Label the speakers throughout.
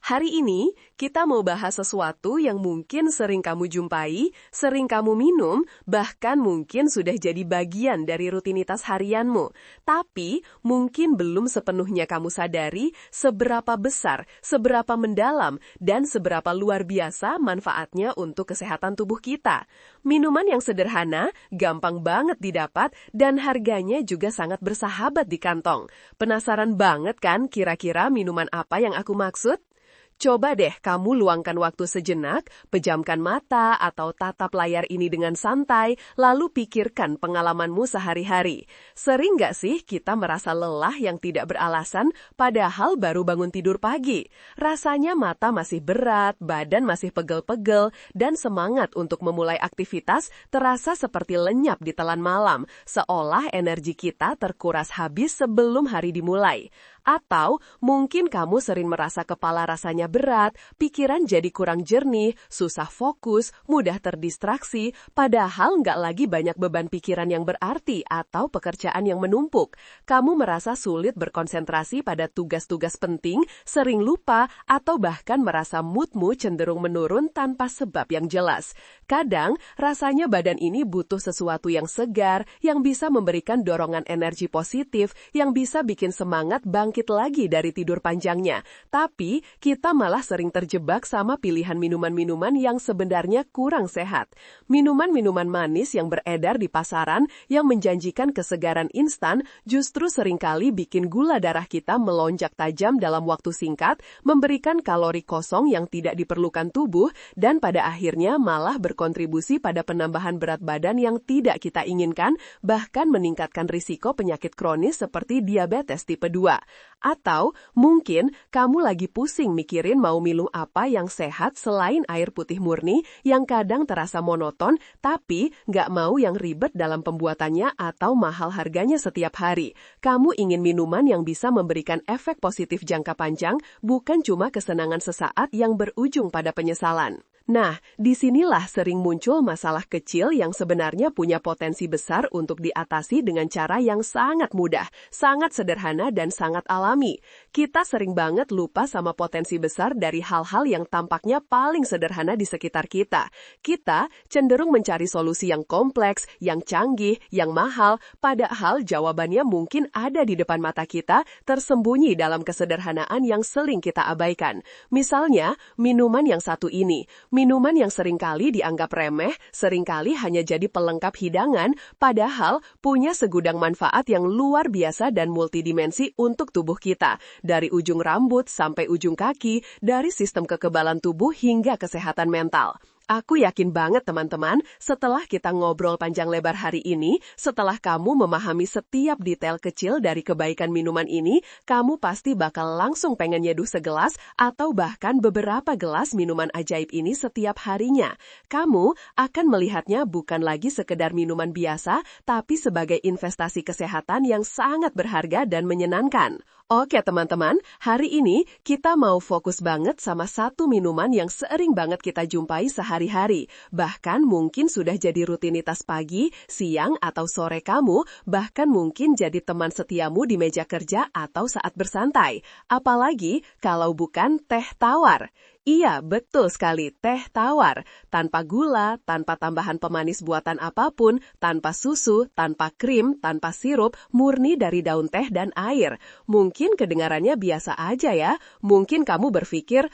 Speaker 1: Hari ini, kita mau bahas sesuatu yang mungkin sering kamu jumpai, sering kamu minum, bahkan mungkin sudah jadi bagian dari rutinitas harianmu. Tapi, mungkin belum sepenuhnya kamu sadari seberapa besar, seberapa mendalam, dan seberapa luar biasa manfaatnya untuk kesehatan tubuh kita. Minuman yang sederhana, gampang banget didapat, dan harganya juga sangat bersahabat di kantong. Penasaran banget kan kira-kira minuman apa yang aku maksud? Coba deh kamu luangkan waktu sejenak, pejamkan mata atau tatap layar ini dengan santai, lalu pikirkan pengalamanmu sehari-hari. Sering nggak sih kita merasa lelah yang tidak beralasan, padahal baru bangun tidur pagi? Rasanya mata masih berat, badan masih pegel-pegel, dan semangat untuk memulai aktivitas terasa seperti lenyap di telan malam, seolah energi kita terkuras habis sebelum hari dimulai. Atau mungkin kamu sering merasa kepala rasanya berat, pikiran jadi kurang jernih, susah fokus, mudah terdistraksi, padahal nggak lagi banyak beban pikiran yang berarti atau pekerjaan yang menumpuk. Kamu merasa sulit berkonsentrasi pada tugas-tugas penting, sering lupa, atau bahkan merasa moodmu cenderung menurun tanpa sebab yang jelas. Kadang, rasanya badan ini butuh sesuatu yang segar, yang bisa memberikan dorongan energi positif, yang bisa bikin semangat bangkit lagi dari tidur panjangnya. Tapi, kita malah sering terjebak sama pilihan minuman-minuman yang sebenarnya kurang sehat. Minuman-minuman manis yang beredar di pasaran yang menjanjikan kesegaran instan justru seringkali bikin gula darah kita melonjak tajam dalam waktu singkat, memberikan kalori kosong yang tidak diperlukan tubuh, dan pada akhirnya malah berkontribusi pada penambahan berat badan yang tidak kita inginkan, bahkan meningkatkan risiko penyakit kronis seperti diabetes tipe 2. Atau mungkin kamu lagi pusing mikirin mau minum apa yang sehat selain air putih murni yang kadang terasa monoton, tapi nggak mau yang ribet dalam pembuatannya atau mahal harganya setiap hari. Kamu ingin minuman yang bisa memberikan efek positif jangka panjang, bukan cuma kesenangan sesaat yang berujung pada penyesalan. Nah, disinilah sering muncul masalah kecil yang sebenarnya punya potensi besar untuk diatasi dengan cara yang sangat mudah, sangat sederhana dan sangat alami. Kita sering banget lupa sama potensi besar dari hal-hal yang tampaknya paling sederhana di sekitar kita. Kita cenderung mencari solusi yang kompleks, yang canggih, yang mahal, padahal jawabannya mungkin ada di depan mata kita, tersembunyi dalam kesederhanaan yang sering kita abaikan. Misalnya, minuman yang satu ini. Minuman yang seringkali dianggap remeh, seringkali hanya jadi pelengkap hidangan, padahal punya segudang manfaat yang luar biasa dan multidimensi untuk tubuh kita. Dari ujung rambut sampai ujung kaki, dari sistem kekebalan tubuh hingga kesehatan mental. Aku yakin banget teman-teman, setelah kita ngobrol panjang lebar hari ini, setelah kamu memahami setiap detail kecil dari kebaikan minuman ini, kamu pasti bakal langsung pengen nyeduh segelas atau bahkan beberapa gelas minuman ajaib ini setiap harinya. Kamu akan melihatnya bukan lagi sekedar minuman biasa, tapi sebagai investasi kesehatan yang sangat berharga dan menyenangkan. Oke teman-teman, hari ini kita mau fokus banget sama satu minuman yang sering banget kita jumpai sehari-hari. Bahkan mungkin sudah jadi rutinitas pagi, siang, atau sore kamu, bahkan mungkin jadi teman setiamu di meja kerja atau saat bersantai. Apalagi kalau bukan teh tawar. Iya, betul sekali, teh tawar. Tanpa gula, tanpa tambahan pemanis buatan apapun, tanpa susu, tanpa krim, tanpa sirup, murni dari daun teh dan air. Mungkin kedengarannya biasa aja ya. Mungkin kamu berpikir,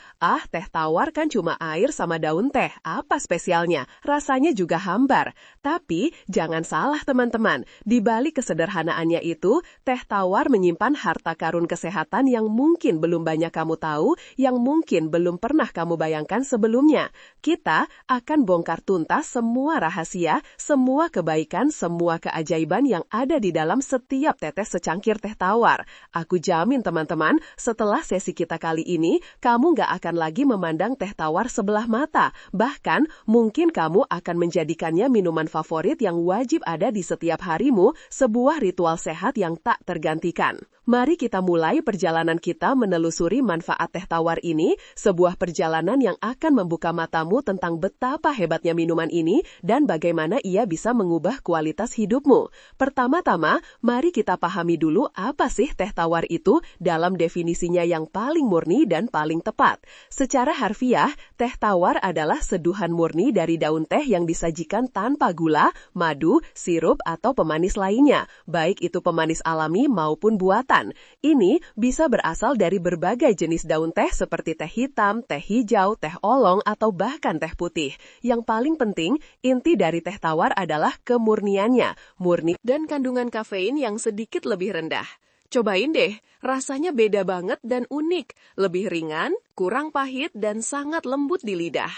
Speaker 1: teh tawar kan cuma air sama daun teh. Apa spesialnya? Rasanya juga hambar. Tapi, jangan salah teman-teman. Di balik kesederhanaannya itu, teh tawar menyimpan harta karun kesehatan yang mungkin belum banyak kamu tahu, yang mungkin belum pernah kamu bayangkan sebelumnya. Kita akan bongkar tuntas semua rahasia, semua kebaikan, semua keajaiban yang ada di dalam setiap tetes secangkir teh tawar. Aku jamin teman-teman, setelah sesi kita kali ini, kamu gak akan lagi memandang teh tawar sebelah mata. Bahkan, mungkin kamu akan menjadikannya minuman favorit yang wajib ada di setiap harimu, sebuah ritual sehat yang tak tergantikan. Mari kita mulai perjalanan kita menelusuri manfaat teh tawar ini, sebuah perjalanan perjalanan yang akan membuka matamu tentang betapa hebatnya minuman ini dan bagaimana ia bisa mengubah kualitas hidupmu. Pertama-tama, mari kita pahami dulu apa sih teh tawar itu dalam definisinya yang paling murni dan paling tepat. Secara harfiah, teh tawar adalah seduhan murni dari daun teh yang disajikan tanpa gula, madu, sirup, atau pemanis lainnya, baik itu pemanis alami maupun buatan. Ini bisa berasal dari berbagai jenis daun teh seperti teh hitam, teh hijau, teh olong, atau bahkan teh putih. Yang paling penting, inti dari teh tawar adalah kemurniannya, murni dan kandungan kafein yang sedikit lebih rendah. Cobain deh, rasanya beda banget dan unik, lebih ringan, kurang pahit, dan sangat lembut di lidah.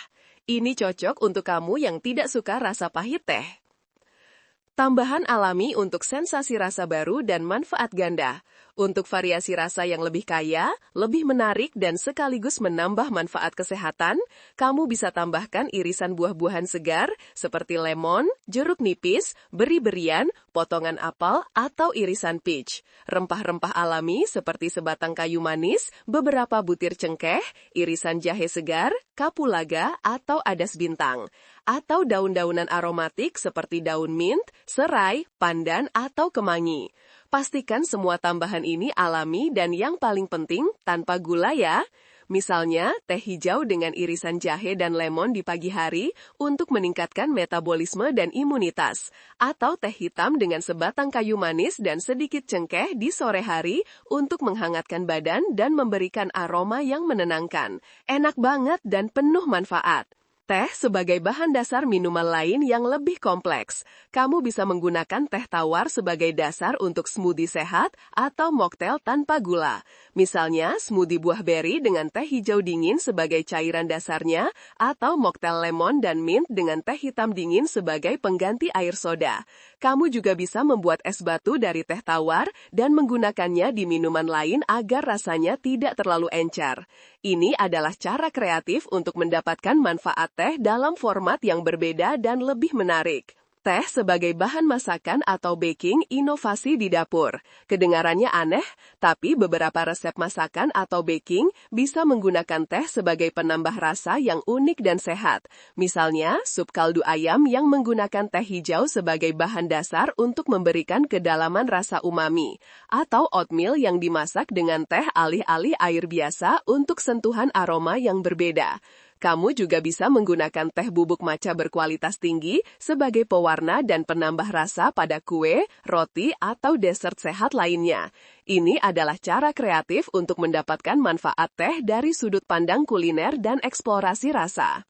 Speaker 1: Ini cocok untuk kamu yang tidak suka rasa pahit teh. Tambahan alami untuk sensasi rasa baru dan manfaat ganda. Untuk variasi rasa yang lebih kaya, lebih menarik, dan sekaligus menambah manfaat kesehatan, kamu bisa tambahkan irisan buah-buahan segar seperti lemon, jeruk nipis, beri-berian, potongan apel, atau irisan peach. Rempah-rempah alami seperti sebatang kayu manis, beberapa butir cengkeh, irisan jahe segar, kapulaga, atau adas bintang. Atau daun-daunan aromatik seperti daun mint, serai, pandan, atau kemangi. Pastikan semua tambahan ini alami dan yang paling penting, tanpa gula ya. Misalnya, teh hijau dengan irisan jahe dan lemon di pagi hari untuk meningkatkan metabolisme dan imunitas. Atau teh hitam dengan sebatang kayu manis dan sedikit cengkeh di sore hari untuk menghangatkan badan dan memberikan aroma yang menenangkan. Enak banget dan penuh manfaat. Teh sebagai bahan dasar minuman lain yang lebih kompleks. Kamu bisa menggunakan teh tawar sebagai dasar untuk smoothie sehat atau mocktail tanpa gula. Misalnya, smoothie buah beri dengan teh hijau dingin sebagai cairan dasarnya, atau mocktail lemon dan mint dengan teh hitam dingin sebagai pengganti air soda. Kamu juga bisa membuat es batu dari teh tawar dan menggunakannya di minuman lain agar rasanya tidak terlalu encer. Ini adalah cara kreatif untuk mendapatkan manfaat teh dalam format yang berbeda dan lebih menarik. Teh sebagai bahan masakan atau baking inovasi di dapur. Kedengarannya aneh, tapi beberapa resep masakan atau baking bisa menggunakan teh sebagai penambah rasa yang unik dan sehat. Misalnya, sup kaldu ayam yang menggunakan teh hijau sebagai bahan dasar untuk memberikan kedalaman rasa umami. Atau oatmeal yang dimasak dengan teh alih-alih air biasa untuk sentuhan aroma yang berbeda. Kamu juga bisa menggunakan teh bubuk matcha berkualitas tinggi sebagai pewarna dan penambah rasa pada kue, roti, atau dessert sehat lainnya. Ini adalah cara kreatif untuk mendapatkan manfaat teh dari sudut pandang kuliner dan eksplorasi rasa.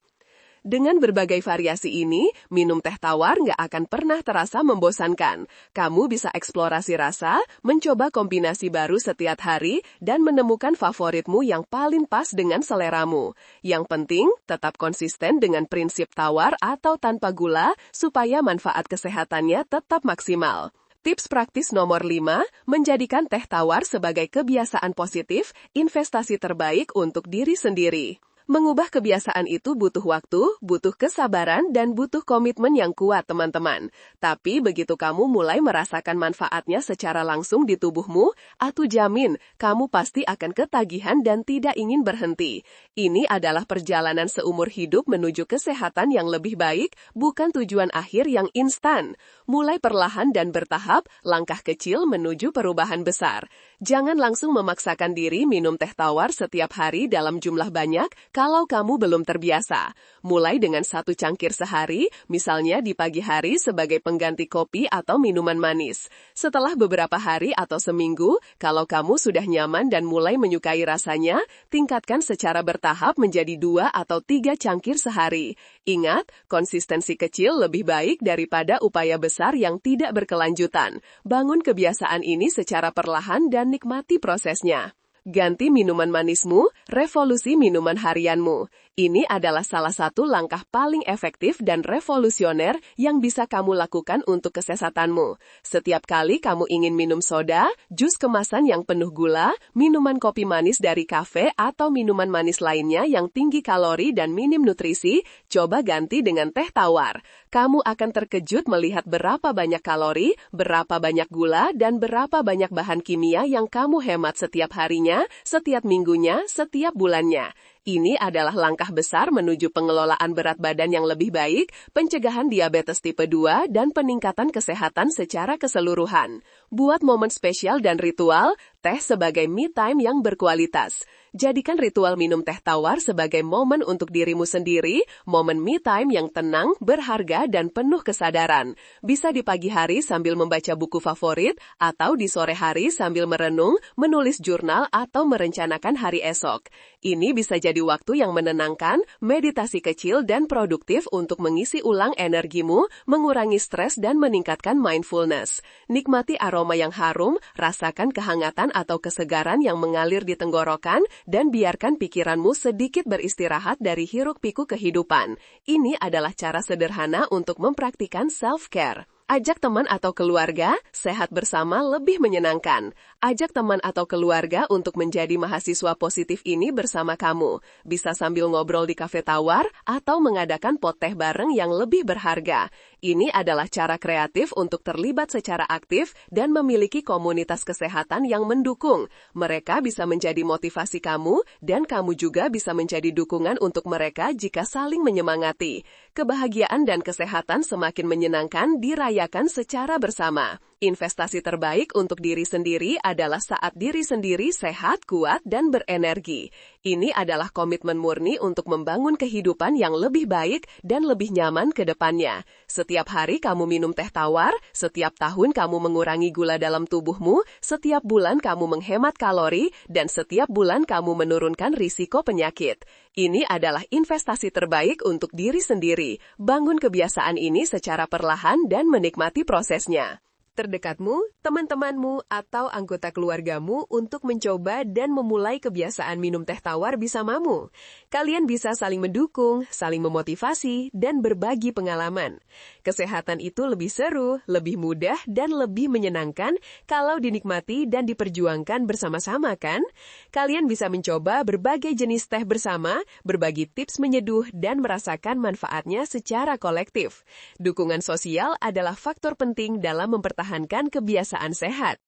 Speaker 1: Dengan berbagai variasi ini, minum teh tawar nggak akan pernah terasa membosankan. Kamu bisa eksplorasi rasa, mencoba kombinasi baru setiap hari, dan menemukan favoritmu yang paling pas dengan seleramu. Yang penting, tetap konsisten dengan prinsip tawar atau tanpa gula, supaya manfaat kesehatannya tetap maksimal. Tips praktis nomor 5, menjadikan teh tawar sebagai kebiasaan positif, investasi terbaik untuk diri sendiri. Mengubah kebiasaan itu butuh waktu, butuh kesabaran, dan butuh komitmen yang kuat, teman-teman. Tapi begitu kamu mulai merasakan manfaatnya secara langsung di tubuhmu, aku jamin kamu pasti akan ketagihan dan tidak ingin berhenti. Ini adalah perjalanan seumur hidup menuju kesehatan yang lebih baik, bukan tujuan akhir yang instan. Mulai perlahan dan bertahap, langkah kecil menuju perubahan besar. Jangan langsung memaksakan diri minum teh tawar setiap hari dalam jumlah banyak, kalau kamu belum terbiasa. Mulai dengan 1 cangkir sehari, misalnya di pagi hari sebagai pengganti kopi atau minuman manis. Setelah beberapa hari atau seminggu, kalau kamu sudah nyaman dan mulai menyukai rasanya, tingkatkan secara bertahap menjadi 2 atau 3 cangkir sehari. Ingat, konsistensi kecil lebih baik daripada upaya besar yang tidak berkelanjutan. Bangun kebiasaan ini secara perlahan dan nikmati prosesnya. Ganti minuman manismu, revolusi minuman harianmu. Ini adalah salah satu langkah paling efektif dan revolusioner yang bisa kamu lakukan untuk kesehatanmu. Setiap kali kamu ingin minum soda, jus kemasan yang penuh gula, minuman kopi manis dari kafe, atau minuman manis lainnya yang tinggi kalori dan minim nutrisi, coba ganti dengan teh tawar. Kamu akan terkejut melihat berapa banyak kalori, berapa banyak gula, dan berapa banyak bahan kimia yang kamu hemat setiap harinya, setiap minggunya, setiap bulannya. Ini adalah langkah besar menuju pengelolaan berat badan yang lebih baik, pencegahan diabetes tipe 2, dan peningkatan kesehatan secara keseluruhan. Buat momen spesial dan ritual, teh sebagai me time yang berkualitas. Jadikan ritual minum teh tawar sebagai momen untuk dirimu sendiri, momen me time yang tenang, berharga, dan penuh kesadaran. Bisa di pagi hari sambil membaca buku favorit, atau di sore hari sambil merenung, menulis jurnal, atau merencanakan hari esok. Ini bisa jadi waktu yang menenangkan, meditasi kecil dan produktif untuk mengisi ulang energimu, mengurangi stres dan meningkatkan mindfulness. Nikmati aroma yang harum, rasakan kehangatan atau kesegaran yang mengalir di tenggorokan, dan biarkan pikiranmu sedikit beristirahat dari hiruk-pikuk kehidupan. Ini adalah cara sederhana untuk mempraktikkan self-care. Ajak teman atau keluarga, sehat bersama lebih menyenangkan. Ajak teman atau keluarga untuk menjadi mahasiswa positif ini bersama kamu. Bisa sambil ngobrol di kafe tawar, atau mengadakan pot teh bareng yang lebih berharga. Ini adalah cara kreatif untuk terlibat secara aktif dan memiliki komunitas kesehatan yang mendukung. Mereka bisa menjadi motivasi kamu, dan kamu juga bisa menjadi dukungan untuk mereka jika saling menyemangati. Kebahagiaan dan kesehatan semakin menyenangkan dirayakan secara bersama. Investasi terbaik untuk diri sendiri adalah saat diri sendiri sehat, kuat, dan berenergi. Ini adalah komitmen murni untuk membangun kehidupan yang lebih baik dan lebih nyaman ke depannya. Setiap hari kamu minum teh tawar, setiap tahun kamu mengurangi gula dalam tubuhmu, setiap bulan kamu menghemat kalori, dan setiap bulan kamu menurunkan risiko penyakit. Ini adalah investasi terbaik untuk diri sendiri. Bangun kebiasaan ini secara perlahan dan menikmati prosesnya. Terdekatmu, teman-temanmu, atau anggota keluargamu untuk mencoba dan memulai kebiasaan minum teh tawar bersamamu. Kalian bisa saling mendukung, saling memotivasi, dan berbagi pengalaman. Kesehatan itu lebih seru, lebih mudah, dan lebih menyenangkan kalau dinikmati dan diperjuangkan bersama-sama, kan? Kalian bisa mencoba berbagai jenis teh bersama, berbagi tips menyeduh, dan merasakan manfaatnya secara kolektif. Dukungan sosial adalah faktor penting dalam mempertahankan kebiasaan sehat.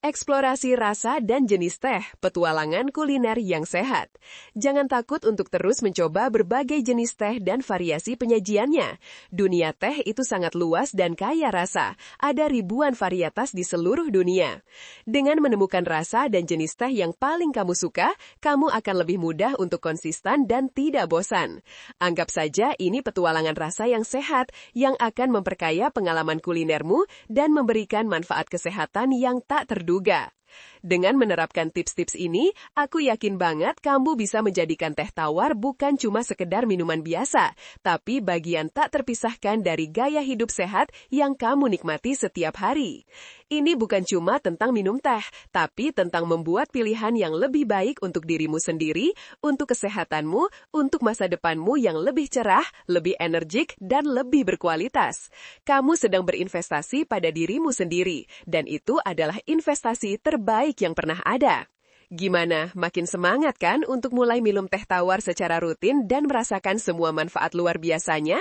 Speaker 1: Eksplorasi rasa dan jenis teh, petualangan kuliner yang sehat. Jangan takut untuk terus mencoba berbagai jenis teh dan variasi penyajiannya. Dunia teh itu sangat luas dan kaya rasa. Ada ribuan varietas di seluruh dunia. Dengan menemukan rasa dan jenis teh yang paling kamu suka, kamu akan lebih mudah untuk konsisten dan tidak bosan. Anggap saja ini petualangan rasa yang sehat, yang akan memperkaya pengalaman kulinermu dan memberikan manfaat kesehatan yang tak terduga. Dengan menerapkan tips-tips ini, aku yakin banget kamu bisa menjadikan teh tawar bukan cuma sekedar minuman biasa, tapi bagian tak terpisahkan dari gaya hidup sehat yang kamu nikmati setiap hari. Ini bukan cuma tentang minum teh, tapi tentang membuat pilihan yang lebih baik untuk dirimu sendiri, untuk kesehatanmu, untuk masa depanmu yang lebih cerah, lebih energik, dan lebih berkualitas. Kamu sedang berinvestasi pada dirimu sendiri, dan itu adalah investasi terbaik yang pernah ada. Gimana? Makin semangat kan untuk mulai minum teh tawar secara rutin dan merasakan semua manfaat luar biasanya?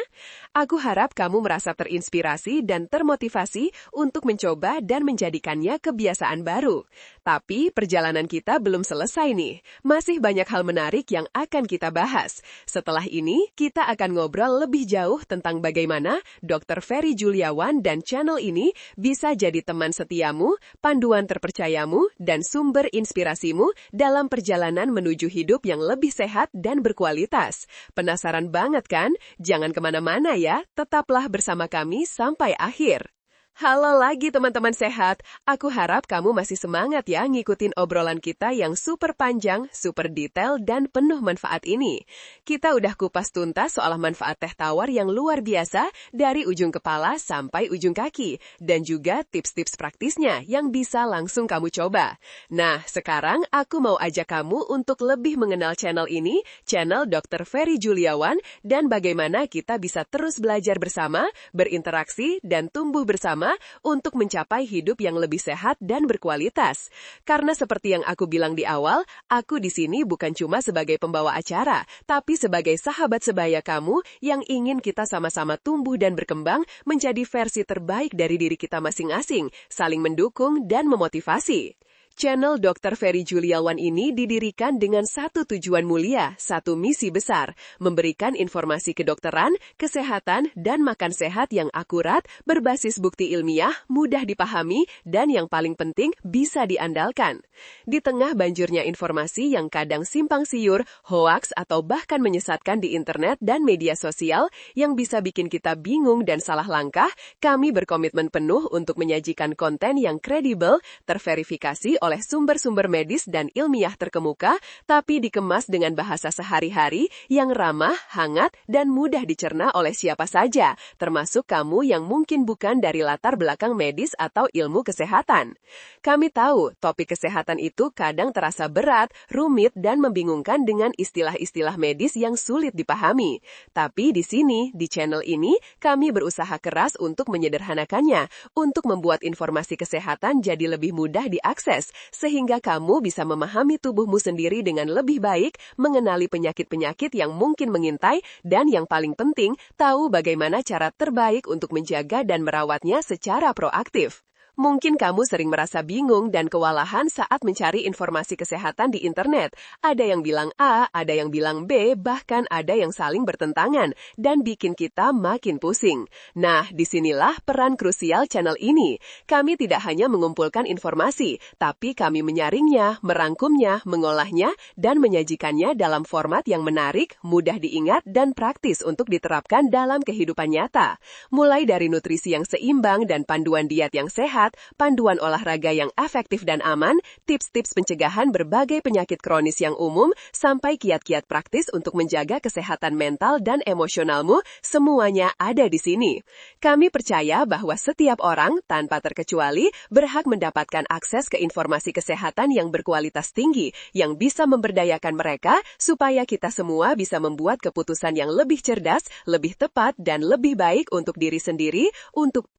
Speaker 1: Aku harap kamu merasa terinspirasi dan termotivasi untuk mencoba dan menjadikannya kebiasaan baru. Tapi perjalanan kita belum selesai nih. Masih banyak hal menarik yang akan kita bahas. Setelah ini, kita akan ngobrol lebih jauh tentang bagaimana Dr. Ferry Juliawan dan channel ini bisa jadi teman setiamu, panduan terpercayamu, dan sumber inspirasimu dalam perjalanan menuju hidup yang lebih sehat dan berkualitas. Penasaran banget kan? Jangan kemana-mana ya, tetaplah bersama kami sampai akhir. Halo lagi teman-teman sehat, aku harap kamu masih semangat ya ngikutin obrolan kita yang super panjang, super detail, dan penuh manfaat ini. Kita udah kupas tuntas soal manfaat teh tawar yang luar biasa dari ujung kepala sampai ujung kaki, dan juga tips-tips praktisnya yang bisa langsung kamu coba. Nah, sekarang aku mau ajak kamu untuk lebih mengenal channel ini, channel Dr. Ferry Juliawan, dan bagaimana kita bisa terus belajar bersama, berinteraksi, dan tumbuh bersama untuk mencapai hidup yang lebih sehat dan berkualitas. Karena seperti yang aku bilang di awal, aku di sini bukan cuma sebagai pembawa acara, tapi sebagai sahabat sebaya kamu yang ingin kita sama-sama tumbuh dan berkembang menjadi versi terbaik dari diri kita masing-masing, saling mendukung dan memotivasi. Channel Dr. Ferry Juliawan ini didirikan dengan satu tujuan mulia, satu misi besar, memberikan informasi kedokteran, kesehatan, dan makan sehat yang akurat, berbasis bukti ilmiah, mudah dipahami, dan yang paling penting, bisa diandalkan. Di tengah banjirnya informasi yang kadang simpang siur, hoaks, atau bahkan menyesatkan di internet dan media sosial yang bisa bikin kita bingung dan salah langkah, kami berkomitmen penuh untuk menyajikan konten yang kredibel, terverifikasi oleh sumber-sumber medis dan ilmiah terkemuka, tapi dikemas dengan bahasa sehari-hari yang ramah, hangat, dan mudah dicerna oleh siapa saja, termasuk kamu yang mungkin bukan dari latar belakang medis atau ilmu kesehatan. Kami tahu, topik kesehatan itu kadang terasa berat, rumit, dan membingungkan dengan istilah-istilah medis yang sulit dipahami. Tapi di sini, di channel ini, kami berusaha keras untuk menyederhanakannya, untuk membuat informasi kesehatan jadi lebih mudah diakses, sehingga kamu bisa memahami tubuhmu sendiri dengan lebih baik, mengenali penyakit-penyakit yang mungkin mengintai, dan yang paling penting, tahu bagaimana cara terbaik untuk menjaga dan merawatnya secara proaktif. Mungkin kamu sering merasa bingung dan kewalahan saat mencari informasi kesehatan di internet. Ada yang bilang A, ada yang bilang B, bahkan ada yang saling bertentangan, dan bikin kita makin pusing. Nah, disinilah peran krusial channel ini. Kami tidak hanya mengumpulkan informasi, tapi kami menyaringnya, merangkumnya, mengolahnya, dan menyajikannya dalam format yang menarik, mudah diingat, dan praktis untuk diterapkan dalam kehidupan nyata. Mulai dari nutrisi yang seimbang dan panduan diet yang sehat, panduan olahraga yang efektif dan aman, tips-tips pencegahan berbagai penyakit kronis yang umum, sampai kiat-kiat praktis untuk menjaga kesehatan mental dan emosionalmu, semuanya ada di sini. Kami percaya bahwa setiap orang, tanpa terkecuali, berhak mendapatkan akses ke informasi kesehatan yang berkualitas tinggi, yang bisa memberdayakan mereka, supaya kita semua bisa membuat keputusan yang lebih cerdas, lebih tepat, dan lebih baik untuk diri sendiri, untuk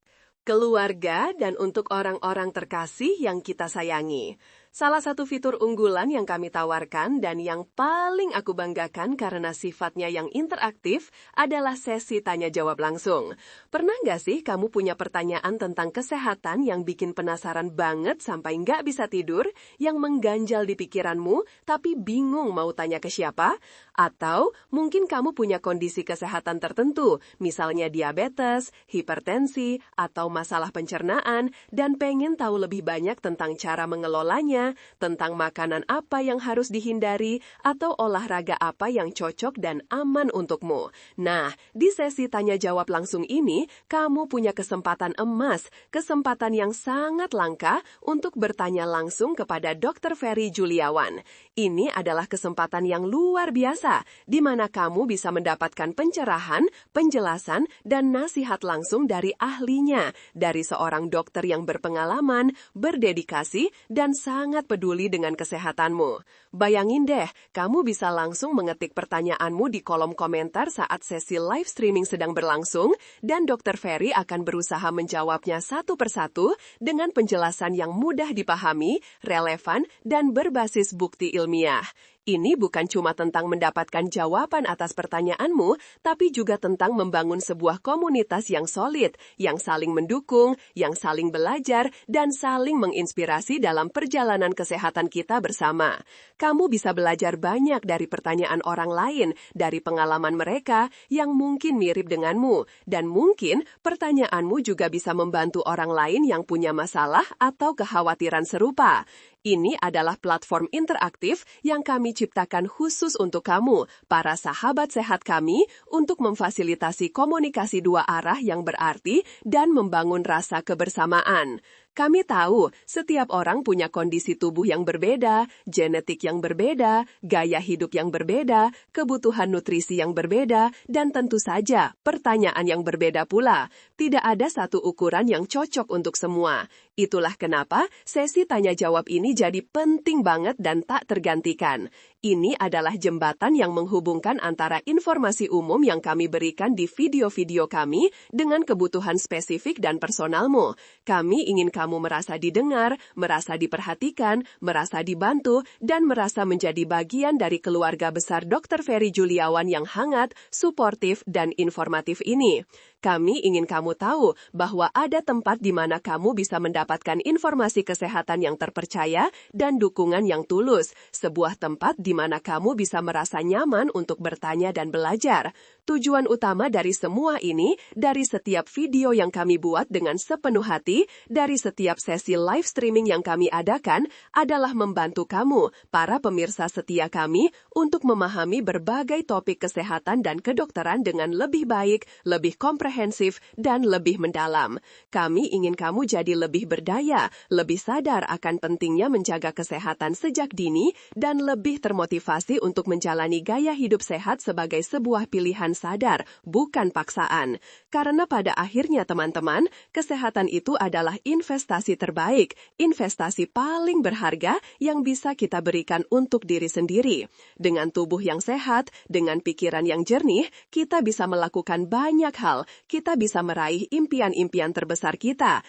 Speaker 1: keluarga, dan untuk orang-orang terkasih yang kita sayangi. Salah satu fitur unggulan yang kami tawarkan dan yang paling aku banggakan karena sifatnya yang interaktif adalah sesi tanya-jawab langsung. Pernah nggak sih kamu punya pertanyaan tentang kesehatan yang bikin penasaran banget sampai nggak bisa tidur, yang mengganjal di pikiranmu, tapi bingung mau tanya ke siapa? Atau mungkin kamu punya kondisi kesehatan tertentu, misalnya diabetes, hipertensi, atau masalah pencernaan, dan pengen tahu lebih banyak tentang cara mengelolanya, tentang makanan apa yang harus dihindari, atau olahraga apa yang cocok dan aman untukmu. Nah, di sesi tanya-jawab langsung ini, kamu punya kesempatan emas, kesempatan yang sangat langka untuk bertanya langsung kepada Dr. Ferry Juliawan. Ini adalah kesempatan yang luar biasa, di mana kamu bisa mendapatkan pencerahan, penjelasan, dan nasihat langsung dari ahlinya, dari seorang dokter yang berpengalaman, berdedikasi, dan sangat peduli dengan kesehatanmu. Bayangin deh, kamu bisa langsung mengetik pertanyaanmu di kolom komentar saat sesi live streaming sedang berlangsung, dan Dr. Ferry akan berusaha menjawabnya satu persatu dengan penjelasan yang mudah dipahami, relevan, dan berbasis bukti ilmiah. Ini bukan cuma tentang mendapatkan jawaban atas pertanyaanmu, tapi juga tentang membangun sebuah komunitas yang solid, yang saling mendukung, yang saling belajar, dan saling menginspirasi dalam perjalanan kesehatan kita bersama. Kamu bisa belajar banyak dari pertanyaan orang lain, dari pengalaman mereka yang mungkin mirip denganmu, dan mungkin pertanyaanmu juga bisa membantu orang lain yang punya masalah atau kekhawatiran serupa. Ini adalah platform interaktif yang kami ciptakan khusus untuk kamu, para sahabat sehat kami, untuk memfasilitasi komunikasi dua arah yang berarti dan membangun rasa kebersamaan. Kami tahu, setiap orang punya kondisi tubuh yang berbeda, genetik yang berbeda, gaya hidup yang berbeda, kebutuhan nutrisi yang berbeda, dan tentu saja pertanyaan yang berbeda pula. Tidak ada satu ukuran yang cocok untuk semua. Itulah kenapa sesi tanya-jawab ini jadi penting banget dan tak tergantikan. Ini adalah jembatan yang menghubungkan antara informasi umum yang kami berikan di video-video kami dengan kebutuhan spesifik dan personalmu. Kami ingin kamu merasa didengar, merasa diperhatikan, merasa dibantu, dan merasa menjadi bagian dari keluarga besar Dr. Ferry Juliawan yang hangat, suportif, dan informatif ini. Kami ingin kamu tahu bahwa ada tempat di mana kamu bisa mendapatkan informasi kesehatan yang terpercaya dan dukungan yang tulus, sebuah tempat di mana kamu bisa merasa nyaman untuk bertanya dan belajar. Tujuan utama dari semua ini, dari setiap video yang kami buat dengan sepenuh hati, dari setiap sesi live streaming yang kami adakan, adalah membantu kamu, para pemirsa setia kami, untuk memahami berbagai topik kesehatan dan kedokteran dengan lebih baik, lebih komprehensif, dan lebih mendalam. Kami ingin kamu jadi lebih berdaya, lebih sadar akan pentingnya menjaga kesehatan sejak dini, dan lebih termotivasi untuk menjalani gaya hidup sehat sebagai sebuah pilihan sadar, bukan paksaan. Karena pada akhirnya teman-teman, kesehatan itu adalah investasi terbaik, investasi paling berharga yang bisa kita berikan untuk diri sendiri. Dengan tubuh yang sehat, dengan pikiran yang jernih, kita bisa melakukan banyak hal. Kita bisa meraih impian-impian terbesar kita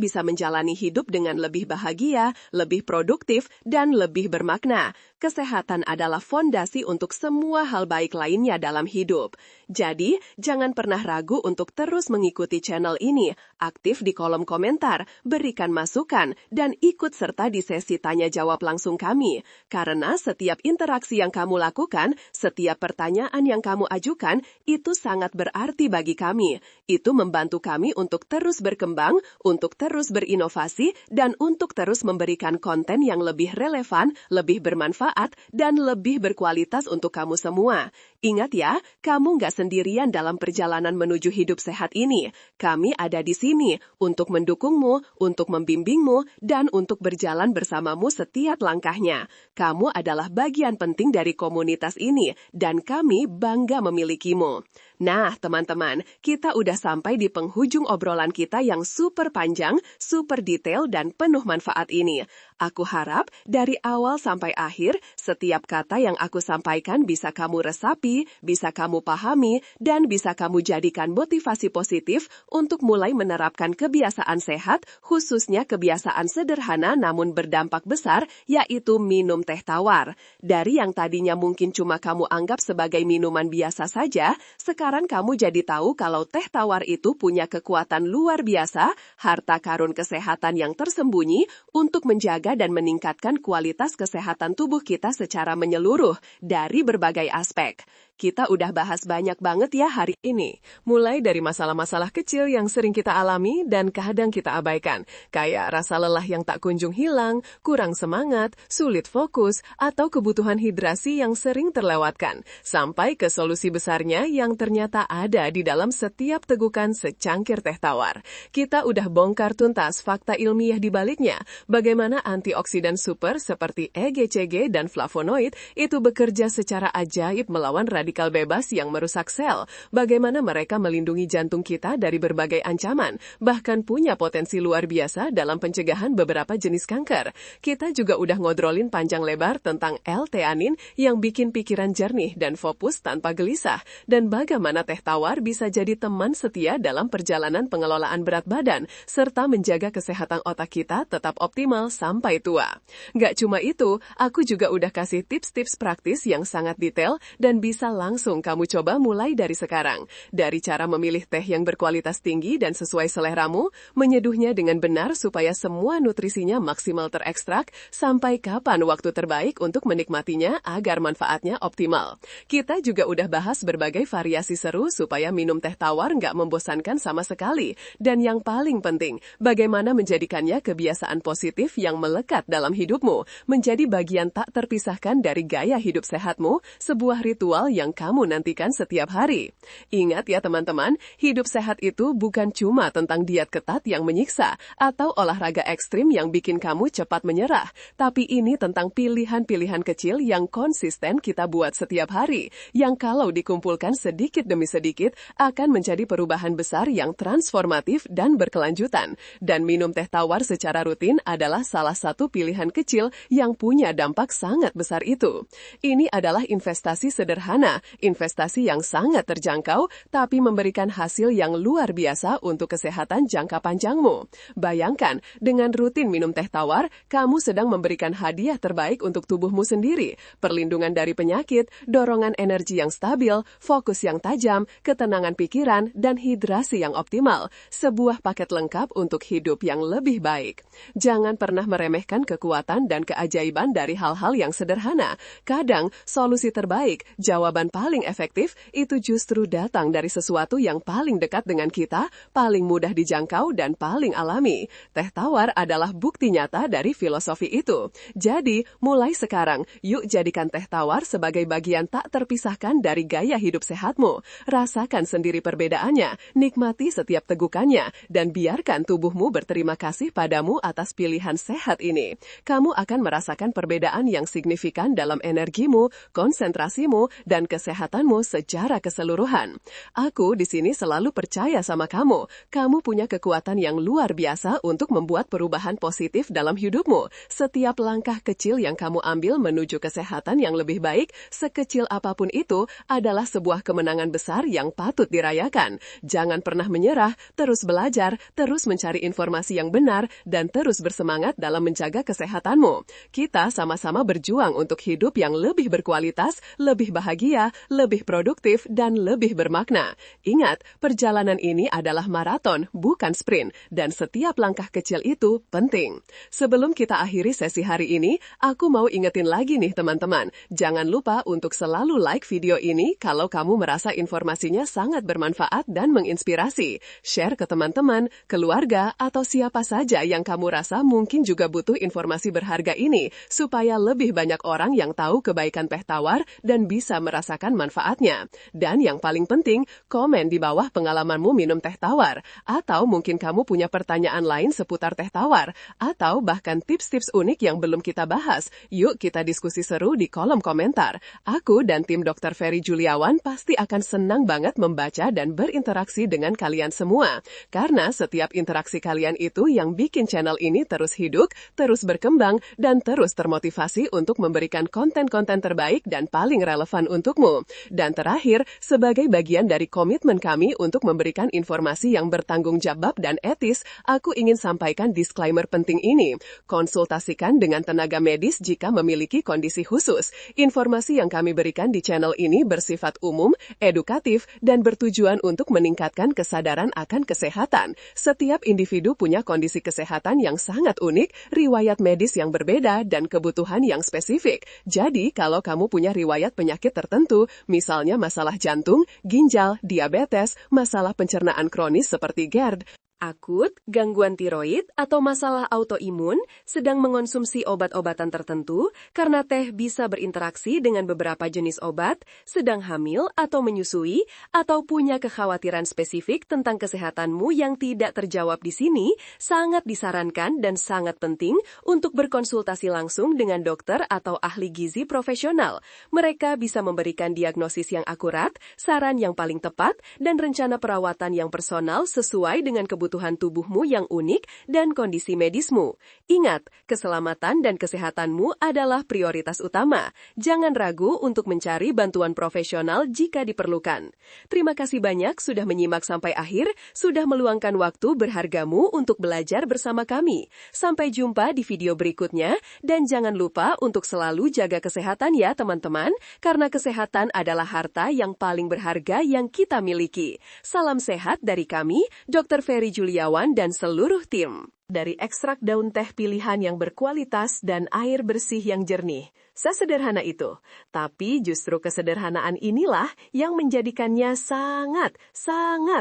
Speaker 1: bisa menjalani hidup dengan lebih bahagia, lebih produktif, dan lebih bermakna. Kesehatan adalah fondasi untuk semua hal baik lainnya dalam hidup. Jadi, jangan pernah ragu untuk terus mengikuti channel ini, aktif di kolom komentar, berikan masukan, dan ikut serta di sesi tanya-jawab langsung kami. Karena setiap interaksi yang kamu lakukan, setiap pertanyaan yang kamu ajukan, itu sangat berarti bagi kami. Itu membantu kami untuk terus berkembang, untuk terus berinovasi, dan untuk terus memberikan konten yang lebih relevan, lebih bermanfaat, dan lebih berkualitas untuk kamu semua. Ingat ya, kamu nggak sendirian dalam perjalanan menuju hidup sehat ini. Kami ada di sini untuk mendukungmu, untuk membimbingmu, dan untuk berjalan bersamamu setiap langkahnya. Kamu adalah bagian penting dari komunitas ini, dan kami bangga memilikimu. Nah, teman-teman, kita udah sampai di penghujung obrolan kita yang super panjang, super detail, dan penuh manfaat ini. Aku harap dari awal sampai akhir, setiap kata yang aku sampaikan bisa kamu resapi, bisa kamu pahami, dan bisa kamu jadikan motivasi positif untuk mulai menerapkan kebiasaan sehat, khususnya kebiasaan sederhana namun berdampak besar, yaitu minum teh tawar. Dari yang tadinya mungkin cuma kamu anggap sebagai minuman biasa saja, sekarang kamu jadi tahu kalau teh tawar itu punya kekuatan luar biasa, harta karun kesehatan yang tersembunyi untuk menjaga dan meningkatkan kualitas kesehatan tubuh kita secara menyeluruh dari berbagai aspek. Kita udah bahas banyak banget ya hari ini. Mulai dari masalah-masalah kecil yang sering kita alami dan kadang kita abaikan. Kayak rasa lelah yang tak kunjung hilang, kurang semangat, sulit fokus, atau kebutuhan hidrasi yang sering terlewatkan. Sampai ke solusi besarnya yang ternyata ada di dalam setiap tegukan secangkir teh tawar. Kita udah bongkar tuntas fakta ilmiah di baliknya. Bagaimana antioksidan super seperti EGCG dan flavonoid itu bekerja secara ajaib melawan radikal bebas yang merusak sel, bagaimana mereka melindungi jantung kita dari berbagai ancaman, bahkan punya potensi luar biasa dalam pencegahan beberapa jenis kanker. Kita juga udah ngodrolin panjang lebar tentang L-theanin yang bikin pikiran jernih dan fokus tanpa gelisah, dan bagaimana teh tawar bisa jadi teman setia dalam perjalanan pengelolaan berat badan, serta menjaga kesehatan otak kita tetap optimal sampai tua. Gak cuma itu, aku juga udah kasih tips-tips praktis yang sangat detail dan bisa langsung kamu coba mulai dari sekarang. Dari cara memilih teh yang berkualitas tinggi dan sesuai seleramu, menyeduhnya dengan benar supaya semua nutrisinya maksimal terekstrak, sampai kapan waktu terbaik untuk menikmatinya agar manfaatnya optimal. Kita juga udah bahas berbagai variasi seru supaya minum teh tawar nggak membosankan sama sekali. Dan yang paling penting, bagaimana menjadikannya kebiasaan positif yang melekat dalam hidupmu, menjadi bagian tak terpisahkan dari gaya hidup sehatmu, sebuah ritual yang kamu nantikan setiap hari. Ingat ya teman-teman, hidup sehat itu bukan cuma tentang diet ketat yang menyiksa atau olahraga ekstrim yang bikin kamu cepat menyerah, tapi ini tentang pilihan-pilihan kecil yang konsisten kita buat setiap hari, yang kalau dikumpulkan sedikit demi sedikit akan menjadi perubahan besar yang transformatif dan berkelanjutan. Dan minum teh tawar secara rutin adalah salah satu pilihan kecil yang punya dampak sangat besar itu. Ini adalah investasi sederhana sederhana, investasi yang sangat terjangkau, tapi memberikan hasil yang luar biasa untuk kesehatan jangka panjangmu. Bayangkan, dengan rutin minum teh tawar, kamu sedang memberikan hadiah terbaik untuk tubuhmu sendiri, perlindungan dari penyakit, dorongan energi yang stabil, fokus yang tajam, ketenangan pikiran, dan hidrasi yang optimal. Sebuah paket lengkap untuk hidup yang lebih baik. Jangan pernah meremehkan kekuatan dan keajaiban dari hal-hal yang sederhana. Kadang, solusi terbaik, jawaban paling efektif, itu justru datang dari sesuatu yang paling dekat dengan kita, paling mudah dijangkau, dan paling alami. Teh tawar adalah bukti nyata dari filosofi itu. Jadi, mulai sekarang, yuk jadikan teh tawar sebagai bagian tak terpisahkan dari gaya hidup sehatmu. Rasakan sendiri perbedaannya, nikmati setiap tegukannya, dan biarkan tubuhmu berterima kasih padamu atas pilihan sehat ini. Kamu akan merasakan perbedaan yang signifikan dalam energimu, konsentrasimu, dan kesehatanmu secara keseluruhan. Aku di sini selalu percaya sama kamu. Kamu punya kekuatan yang luar biasa untuk membuat perubahan positif dalam hidupmu. Setiap langkah kecil yang kamu ambil menuju kesehatan yang lebih baik, sekecil apapun itu, adalah sebuah kemenangan besar yang patut dirayakan. Jangan pernah menyerah, terus belajar, terus mencari informasi yang benar, dan terus bersemangat dalam menjaga kesehatanmu. Kita sama-sama berjuang untuk hidup yang lebih berkualitas, lebih bahagia, lebih produktif, dan lebih bermakna. Ingat, perjalanan ini adalah maraton, bukan sprint, dan setiap langkah kecil itu penting. Sebelum kita akhiri sesi hari ini, aku mau ingetin lagi nih teman-teman, jangan lupa untuk selalu like video ini kalau kamu merasa informasinya sangat bermanfaat dan menginspirasi. Share ke teman-teman, keluarga, atau siapa saja yang kamu rasa mungkin juga butuh informasi berharga ini, supaya lebih banyak orang yang tahu kebaikan teh tawar dan bisa merasakan manfaatnya. Dan yang paling penting, komen di bawah pengalamanmu minum teh tawar, atau mungkin kamu punya pertanyaan lain seputar teh tawar, atau bahkan tips-tips unik yang belum kita bahas. Yuk kita diskusi seru di kolom komentar. Aku dan tim Dr. Ferry Juliawan pasti akan senang banget membaca dan berinteraksi dengan kalian semua. Karena setiap interaksi kalian itu yang bikin channel ini terus hidup, terus berkembang, dan terus termotivasi untuk memberikan konten-konten terbaik dan paling relevan untukmu. Dan terakhir, sebagai bagian dari komitmen kami untuk memberikan informasi yang bertanggung jawab dan etis, aku ingin sampaikan disclaimer penting ini. Konsultasikan dengan tenaga medis jika memiliki kondisi khusus. Informasi yang kami berikan di channel ini bersifat umum, edukatif, dan bertujuan untuk meningkatkan kesadaran akan kesehatan. Setiap individu punya kondisi kesehatan yang sangat unik, riwayat medis yang berbeda, dan kebutuhan yang spesifik. Jadi, kalau kamu punya riwayat penyakit tertentu, misalnya masalah jantung, ginjal, diabetes, masalah pencernaan kronis seperti GERD, akut, gangguan tiroid, atau masalah autoimun, sedang mengonsumsi obat-obatan tertentu, karena teh bisa berinteraksi dengan beberapa jenis obat, sedang hamil atau menyusui, atau punya kekhawatiran spesifik tentang kesehatanmu yang tidak terjawab di sini, sangat disarankan dan sangat penting untuk berkonsultasi langsung dengan dokter atau ahli gizi profesional. Mereka bisa memberikan diagnosis yang akurat, saran yang paling tepat, dan rencana perawatan yang personal sesuai dengan kebutuhan tubuhmu yang unik dan kondisi medismu. Ingat, keselamatan dan kesehatanmu adalah prioritas utama. Jangan ragu untuk mencari bantuan profesional jika diperlukan. Terima kasih banyak sudah menyimak sampai akhir, sudah meluangkan waktu berhargamu untuk belajar bersama kami. Sampai jumpa di video berikutnya, dan jangan lupa untuk selalu jaga kesehatan ya teman-teman, karena kesehatan adalah harta yang paling berharga yang kita miliki. Salam sehat dari kami, Dr. Ferry Juliawan dan seluruh tim. Dari ekstrak daun teh pilihan yang berkualitas dan air bersih yang jernih. Sesederhana itu. Tapi justru kesederhanaan inilah yang menjadikannya sangat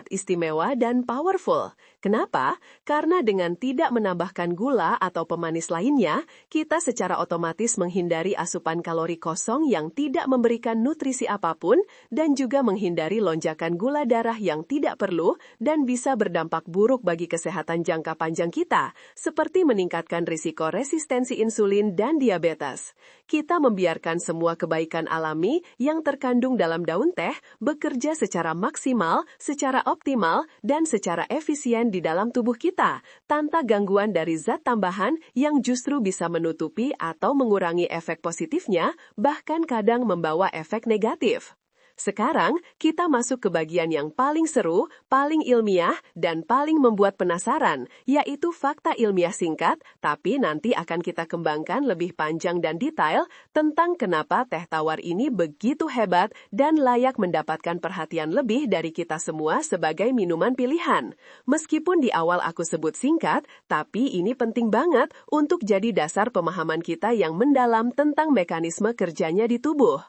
Speaker 1: istimewa dan powerful. Kenapa? Karena dengan tidak menambahkan gula atau pemanis lainnya, kita secara otomatis menghindari asupan kalori kosong yang tidak memberikan nutrisi apapun dan juga menghindari lonjakan gula darah yang tidak perlu dan bisa berdampak buruk bagi kesehatan jangka panjang kita, seperti meningkatkan risiko resistensi insulin dan diabetes. Kita membiarkan semua kebaikan alami yang terkandung dalam daun teh bekerja secara maksimal, secara optimal, dan secara efisien di dalam tubuh kita, tanpa gangguan dari zat tambahan yang justru bisa menutupi atau mengurangi efek positifnya, bahkan kadang membawa efek negatif. Sekarang, kita masuk ke bagian yang paling seru, paling ilmiah, dan paling membuat penasaran, yaitu fakta ilmiah singkat, tapi nanti akan kita kembangkan lebih panjang dan detail tentang kenapa teh tawar ini begitu hebat dan layak mendapatkan perhatian lebih dari kita semua sebagai minuman pilihan. Meskipun di awal aku sebut singkat, tapi ini penting banget untuk jadi dasar pemahaman kita yang mendalam tentang mekanisme kerjanya di tubuh.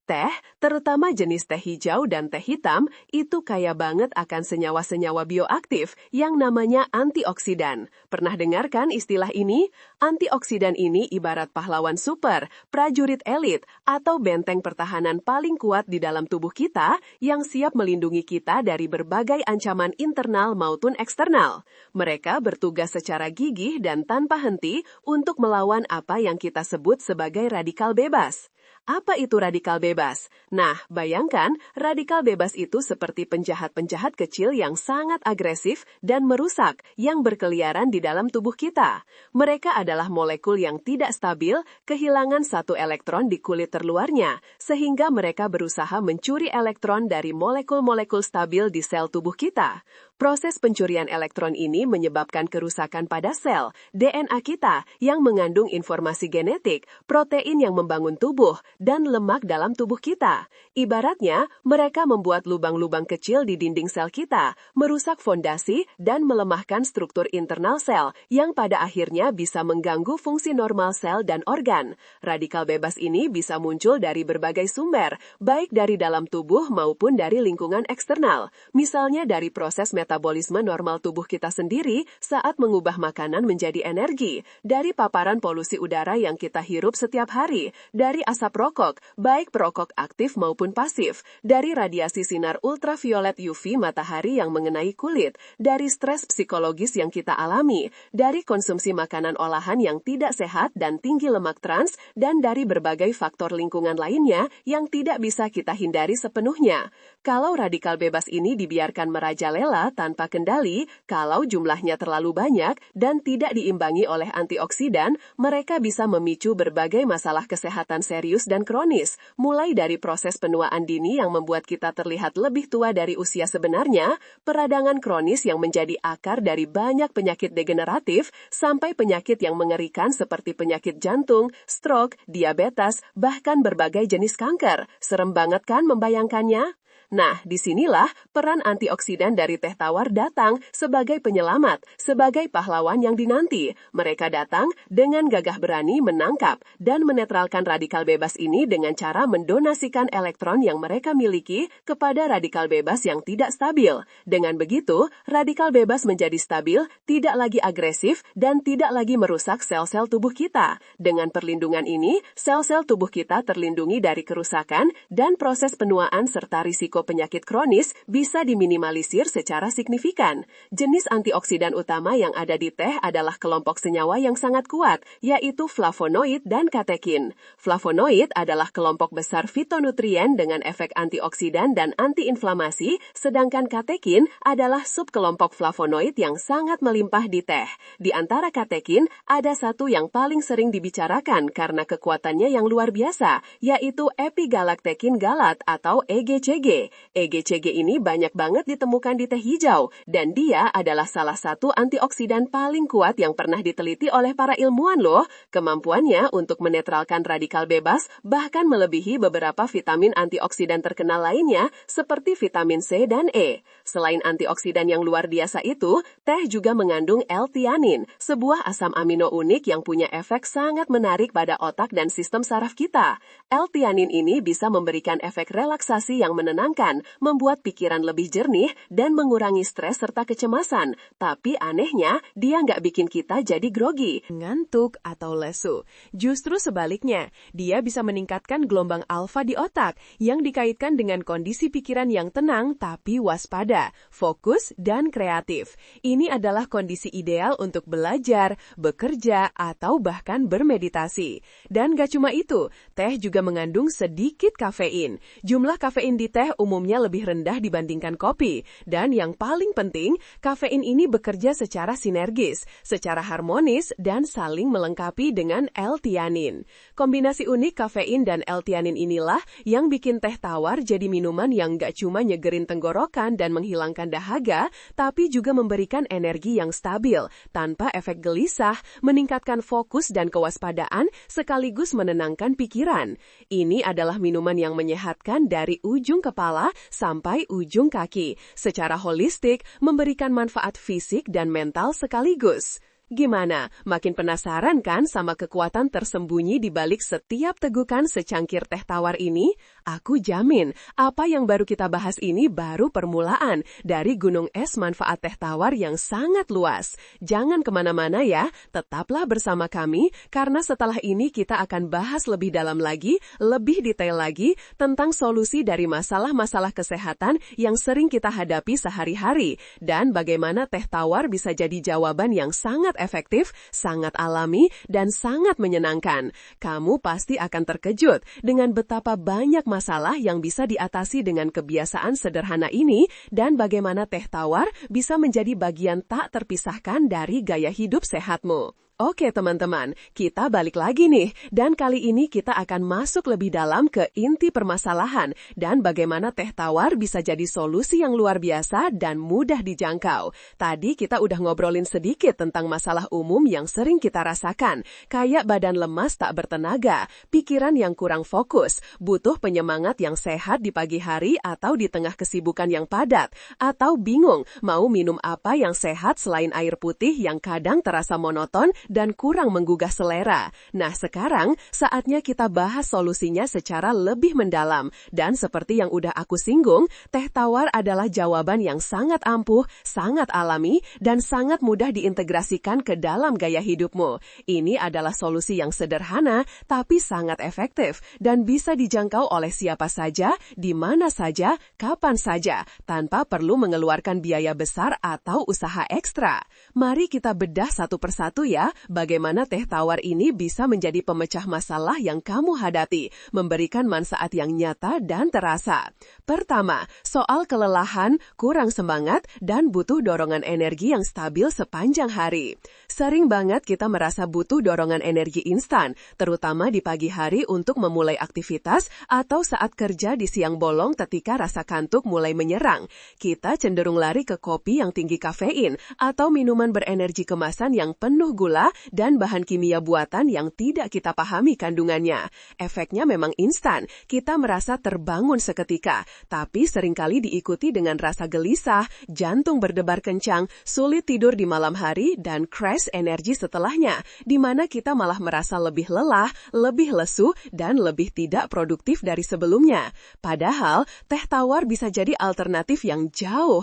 Speaker 1: Teh, terutama jenis teh hijau dan teh hitam, itu kaya banget akan senyawa-senyawa bioaktif yang namanya antioksidan. Pernah dengar kan istilah ini? Antioksidan ini ibarat pahlawan super, prajurit elit, atau benteng pertahanan paling kuat di dalam tubuh kita yang siap melindungi kita dari berbagai ancaman internal maupun eksternal. Mereka bertugas secara gigih dan tanpa henti untuk melawan apa yang kita sebut sebagai radikal bebas. Apa itu radikal bebas? Nah, bayangkan, radikal bebas itu seperti penjahat-penjahat kecil yang sangat agresif dan merusak yang berkeliaran di dalam tubuh kita. Mereka adalah molekul yang tidak stabil, kehilangan satu elektron di kulit terluarnya, sehingga mereka berusaha mencuri elektron dari molekul-molekul stabil di sel tubuh kita. Proses pencurian elektron ini menyebabkan kerusakan pada sel, DNA kita yang mengandung informasi genetik, protein yang membangun tubuh, dan lemak dalam tubuh kita. Ibaratnya, mereka membuat lubang-lubang kecil di dinding sel kita, merusak fondasi, dan melemahkan struktur internal sel, yang pada akhirnya bisa mengganggu fungsi normal sel dan organ. Radikal bebas ini bisa muncul dari berbagai sumber, baik dari dalam tubuh maupun dari lingkungan eksternal. Misalnya dari proses metabolisme normal tubuh kita sendiri saat mengubah makanan menjadi energi, dari paparan polusi udara yang kita hirup setiap hari, dari asap rokok, baik perokok aktif maupun pasif, dari radiasi sinar ultraviolet UV matahari yang mengenai kulit, dari stres psikologis yang kita alami, dari konsumsi makanan olahan yang tidak sehat dan tinggi lemak trans, dan dari berbagai faktor lingkungan lainnya yang tidak bisa kita hindari sepenuhnya. Kalau radikal bebas ini dibiarkan merajalela tanpa kendali, kalau jumlahnya terlalu banyak dan tidak diimbangi oleh antioksidan, mereka bisa memicu berbagai masalah kesehatan serius dan kronis, mulai dari proses penuaan dini yang membuat kita terlihat lebih tua dari usia sebenarnya, peradangan kronis yang menjadi akar dari banyak penyakit degeneratif, sampai penyakit yang mengerikan seperti penyakit jantung, stroke, diabetes, bahkan berbagai jenis kanker. Serem banget kan membayangkannya? Nah, disinilah peran antioksidan dari teh tawar datang sebagai penyelamat, sebagai pahlawan yang dinanti. Mereka datang dengan gagah berani menangkap dan menetralkan radikal bebas ini dengan cara mendonasikan elektron yang mereka miliki kepada radikal bebas yang tidak stabil. Dengan begitu, radikal bebas menjadi stabil, tidak lagi agresif, dan tidak lagi merusak sel-sel tubuh kita. Dengan perlindungan ini, sel-sel tubuh kita terlindungi dari kerusakan dan proses penuaan serta risiko penyakit kronis bisa diminimalisir secara signifikan. Jenis antioksidan utama yang ada di teh adalah kelompok senyawa yang sangat kuat, yaitu flavonoid dan katekin. Flavonoid adalah kelompok besar fitonutrien dengan efek antioksidan dan antiinflamasi, sedangkan katekin adalah subkelompok flavonoid yang sangat melimpah di teh. Di antara katekin, ada satu yang paling sering dibicarakan karena kekuatannya yang luar biasa, yaitu epigalaktekin galat atau EGCG. EGCG ini banyak banget ditemukan di teh hijau, dan dia adalah salah satu antioksidan paling kuat yang pernah diteliti oleh para ilmuwan loh. Kemampuannya untuk menetralkan radikal bebas bahkan melebihi beberapa vitamin antioksidan terkenal lainnya seperti vitamin C dan E. Selain antioksidan yang luar biasa itu, teh juga mengandung L-tianin, sebuah asam amino unik yang punya efek sangat menarik pada otak dan sistem saraf kita. L-tianin ini bisa memberikan efek relaksasi yang menenangkan, membuat pikiran lebih jernih, dan mengurangi stres serta kecemasan. Tapi anehnya, dia nggak bikin kita jadi grogi, ngantuk, atau lesu. Justru sebaliknya, dia bisa meningkatkan gelombang alfa di otak yang dikaitkan dengan kondisi pikiran yang tenang tapi waspada, fokus, dan kreatif. Ini adalah kondisi ideal untuk belajar, bekerja, atau bahkan bermeditasi. Dan gak cuma itu, teh juga mengandung sedikit kafein. Jumlah kafein di teh teh umumnya lebih rendah dibandingkan kopi. Dan yang paling penting, kafein ini bekerja secara sinergis, secara harmonis, dan saling melengkapi dengan L-tianin. Kombinasi unik kafein dan L-tianin inilah yang bikin teh tawar jadi minuman yang nggak cuma nyegerin tenggorokan dan menghilangkan dahaga, tapi juga memberikan energi yang stabil, tanpa efek gelisah, meningkatkan fokus dan kewaspadaan, sekaligus menenangkan pikiran. Ini adalah minuman yang menyehatkan dari ujung kepala sampai ujung kaki, secara holistik memberikan manfaat fisik dan mental sekaligus. Gimana? Makin penasaran kan sama kekuatan tersembunyi di balik setiap tegukan secangkir teh tawar ini? Aku jamin, apa yang baru kita bahas ini baru permulaan dari gunung es manfaat teh tawar yang sangat luas. Jangan kemana-mana ya, tetaplah bersama kami, karena setelah ini kita akan bahas lebih dalam lagi, lebih detail lagi, tentang solusi dari masalah-masalah kesehatan yang sering kita hadapi sehari-hari, dan bagaimana teh tawar bisa jadi jawaban yang sangat efektif, sangat alami, dan sangat menyenangkan. Kamu pasti akan terkejut dengan betapa banyak masalah yang bisa diatasi dengan kebiasaan sederhana ini, dan bagaimana teh tawar bisa menjadi bagian tak terpisahkan dari gaya hidup sehatmu. Oke teman-teman, kita balik lagi nih, dan kali ini kita akan masuk lebih dalam ke inti permasalahan dan bagaimana teh tawar bisa jadi solusi yang luar biasa dan mudah dijangkau. Tadi kita udah ngobrolin sedikit tentang masalah umum yang sering kita rasakan, kayak badan lemas tak bertenaga, pikiran yang kurang fokus, butuh penyemangat yang sehat di pagi hari atau di tengah kesibukan yang padat, atau bingung mau minum apa yang sehat selain air putih yang kadang terasa monoton dan kurang menggugah selera. Nah, sekarang saatnya kita bahas solusinya secara lebih mendalam. Dan seperti yang udah aku singgung, teh tawar adalah jawaban yang sangat ampuh, sangat alami, dan sangat mudah diintegrasikan ke dalam gaya hidupmu. Ini adalah solusi yang sederhana, tapi sangat efektif, dan bisa dijangkau oleh siapa saja, di mana saja, kapan saja, tanpa perlu mengeluarkan biaya besar atau usaha ekstra. Mari kita bedah satu persatu ya, bagaimana teh tawar ini bisa menjadi pemecah masalah yang kamu hadapi, memberikan manfaat yang nyata dan terasa. Pertama, soal kelelahan, kurang semangat, dan butuh dorongan energi yang stabil sepanjang hari. Sering banget kita merasa butuh dorongan energi instan, terutama di pagi hari untuk memulai aktivitas atau saat kerja di siang bolong ketika rasa kantuk mulai menyerang. Kita cenderung lari ke kopi yang tinggi kafein atau minuman berenergi kemasan yang penuh gula dan bahan kimia buatan yang tidak kita pahami kandungannya. Efeknya memang instan, kita merasa terbangun seketika, tapi seringkali diikuti dengan rasa gelisah, jantung berdebar kencang, sulit tidur di malam hari, dan crash energi setelahnya, di mana kita malah merasa lebih lelah, lebih lesu, dan lebih tidak produktif dari sebelumnya. Padahal, teh tawar bisa jadi alternatif yang jauh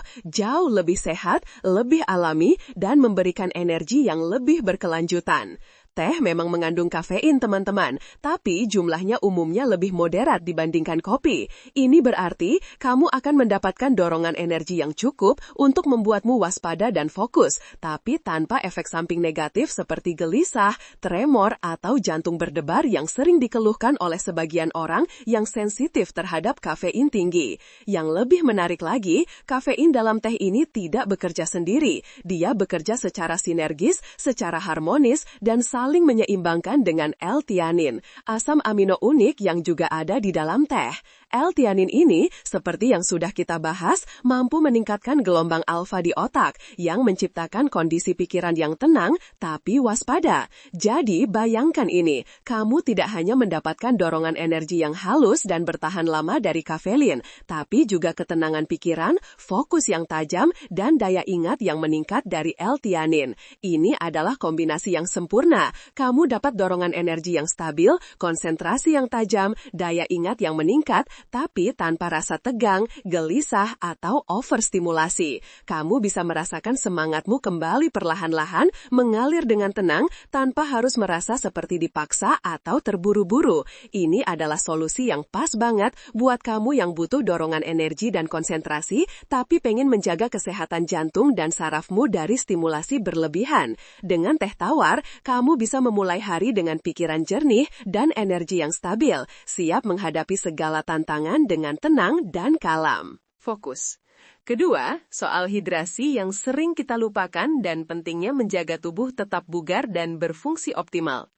Speaker 1: lebih sehat, lebih alami, dan memberikan energi yang lebih berkelanjutan. Teh memang mengandung kafein, teman-teman, tapi jumlahnya umumnya lebih moderat dibandingkan kopi. Ini berarti kamu akan mendapatkan dorongan energi yang cukup untuk membuatmu waspada dan fokus, tapi tanpa efek samping negatif seperti gelisah, tremor, atau jantung berdebar yang sering dikeluhkan oleh sebagian orang yang sensitif terhadap kafein tinggi. Yang lebih menarik lagi, kafein dalam teh ini tidak bekerja sendiri. Dia bekerja secara sinergis, secara harmonis, dan saling menyeimbangkan dengan L-tianin, asam amino unik yang juga ada di dalam teh. L-tianin ini, seperti yang sudah kita bahas, mampu meningkatkan gelombang alfa di otak yang menciptakan kondisi pikiran yang tenang tapi waspada. Jadi, bayangkan ini, kamu tidak hanya mendapatkan dorongan energi yang halus dan bertahan lama dari kafein, tapi juga ketenangan pikiran, fokus yang tajam, dan daya ingat yang meningkat dari L-tianin. Ini adalah kombinasi yang sempurna. Kamu dapat dorongan energi yang stabil, konsentrasi yang tajam, daya ingat yang meningkat, tapi tanpa rasa tegang, gelisah, atau overstimulasi. Kamu bisa merasakan semangatmu kembali perlahan-lahan, mengalir dengan tenang, tanpa harus merasa seperti dipaksa atau terburu-buru. Ini adalah solusi yang pas banget buat kamu yang butuh dorongan energi dan konsentrasi, tapi pengen menjaga kesehatan jantung dan sarafmu dari stimulasi berlebihan. Dengan teh tawar, kamu bisa memulai hari dengan pikiran jernih dan energi yang stabil, siap menghadapi segala tantangan tangan dengan tenang dan kalem. Fokus. Kedua, soal hidrasi yang sering kita lupakan dan pentingnya menjaga tubuh tetap bugar dan berfungsi optimal.